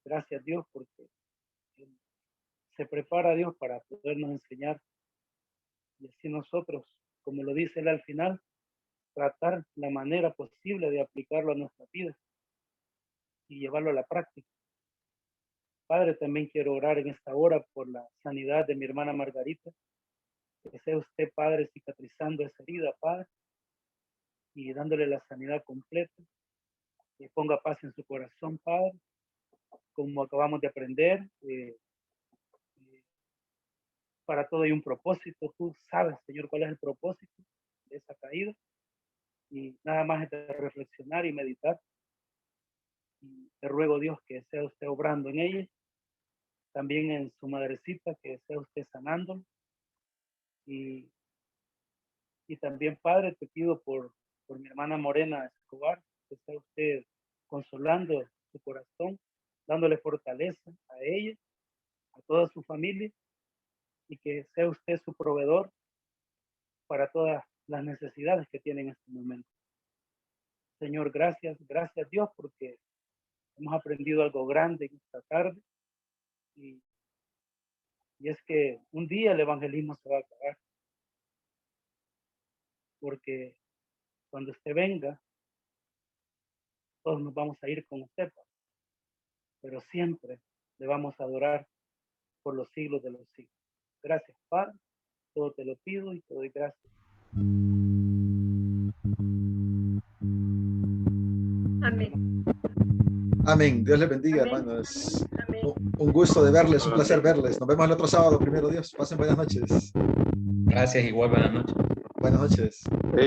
Gracias, Dios, porque se prepara, Dios, para podernos enseñar. Y así nosotros, como lo dice él al final, tratar la manera posible de aplicarlo a nuestra vida y llevarlo a la práctica. Padre, también quiero orar en esta hora por la sanidad de mi hermana Margarita. Que sea usted, Padre, cicatrizando esa herida, Padre, y dándole la sanidad completa. Que ponga paz en su corazón, Padre, como acabamos de aprender. Para todo hay un propósito. Tú sabes, Señor, cuál es el propósito de esa caída. Y nada más es de reflexionar y meditar. Y te ruego, Dios, que sea usted obrando en ella. También en su madrecita, que sea usted sanando. Y también, Padre, te pido por mi hermana Morena Escobar, que sea usted consolando su corazón, dándole fortaleza a ella, a toda su familia, y que sea usted su proveedor para todas las necesidades que tiene en este momento. Señor, gracias Dios, porque hemos aprendido algo grande en esta tarde, y es que un día el evangelismo se va a acabar, porque cuando usted venga, todos nos vamos a ir con usted, pero siempre le vamos a adorar por los siglos de los siglos. Gracias, Padre. Todo te lo pido y te doy gracias. Amén. Amén. Dios les bendiga, Amén. hermanos. Amén. Un gusto de verles, un placer verles. Nos vemos el otro sábado, primero Dios. Pasen buenas noches. Gracias, igual buenas noches. Buenas noches. Hey.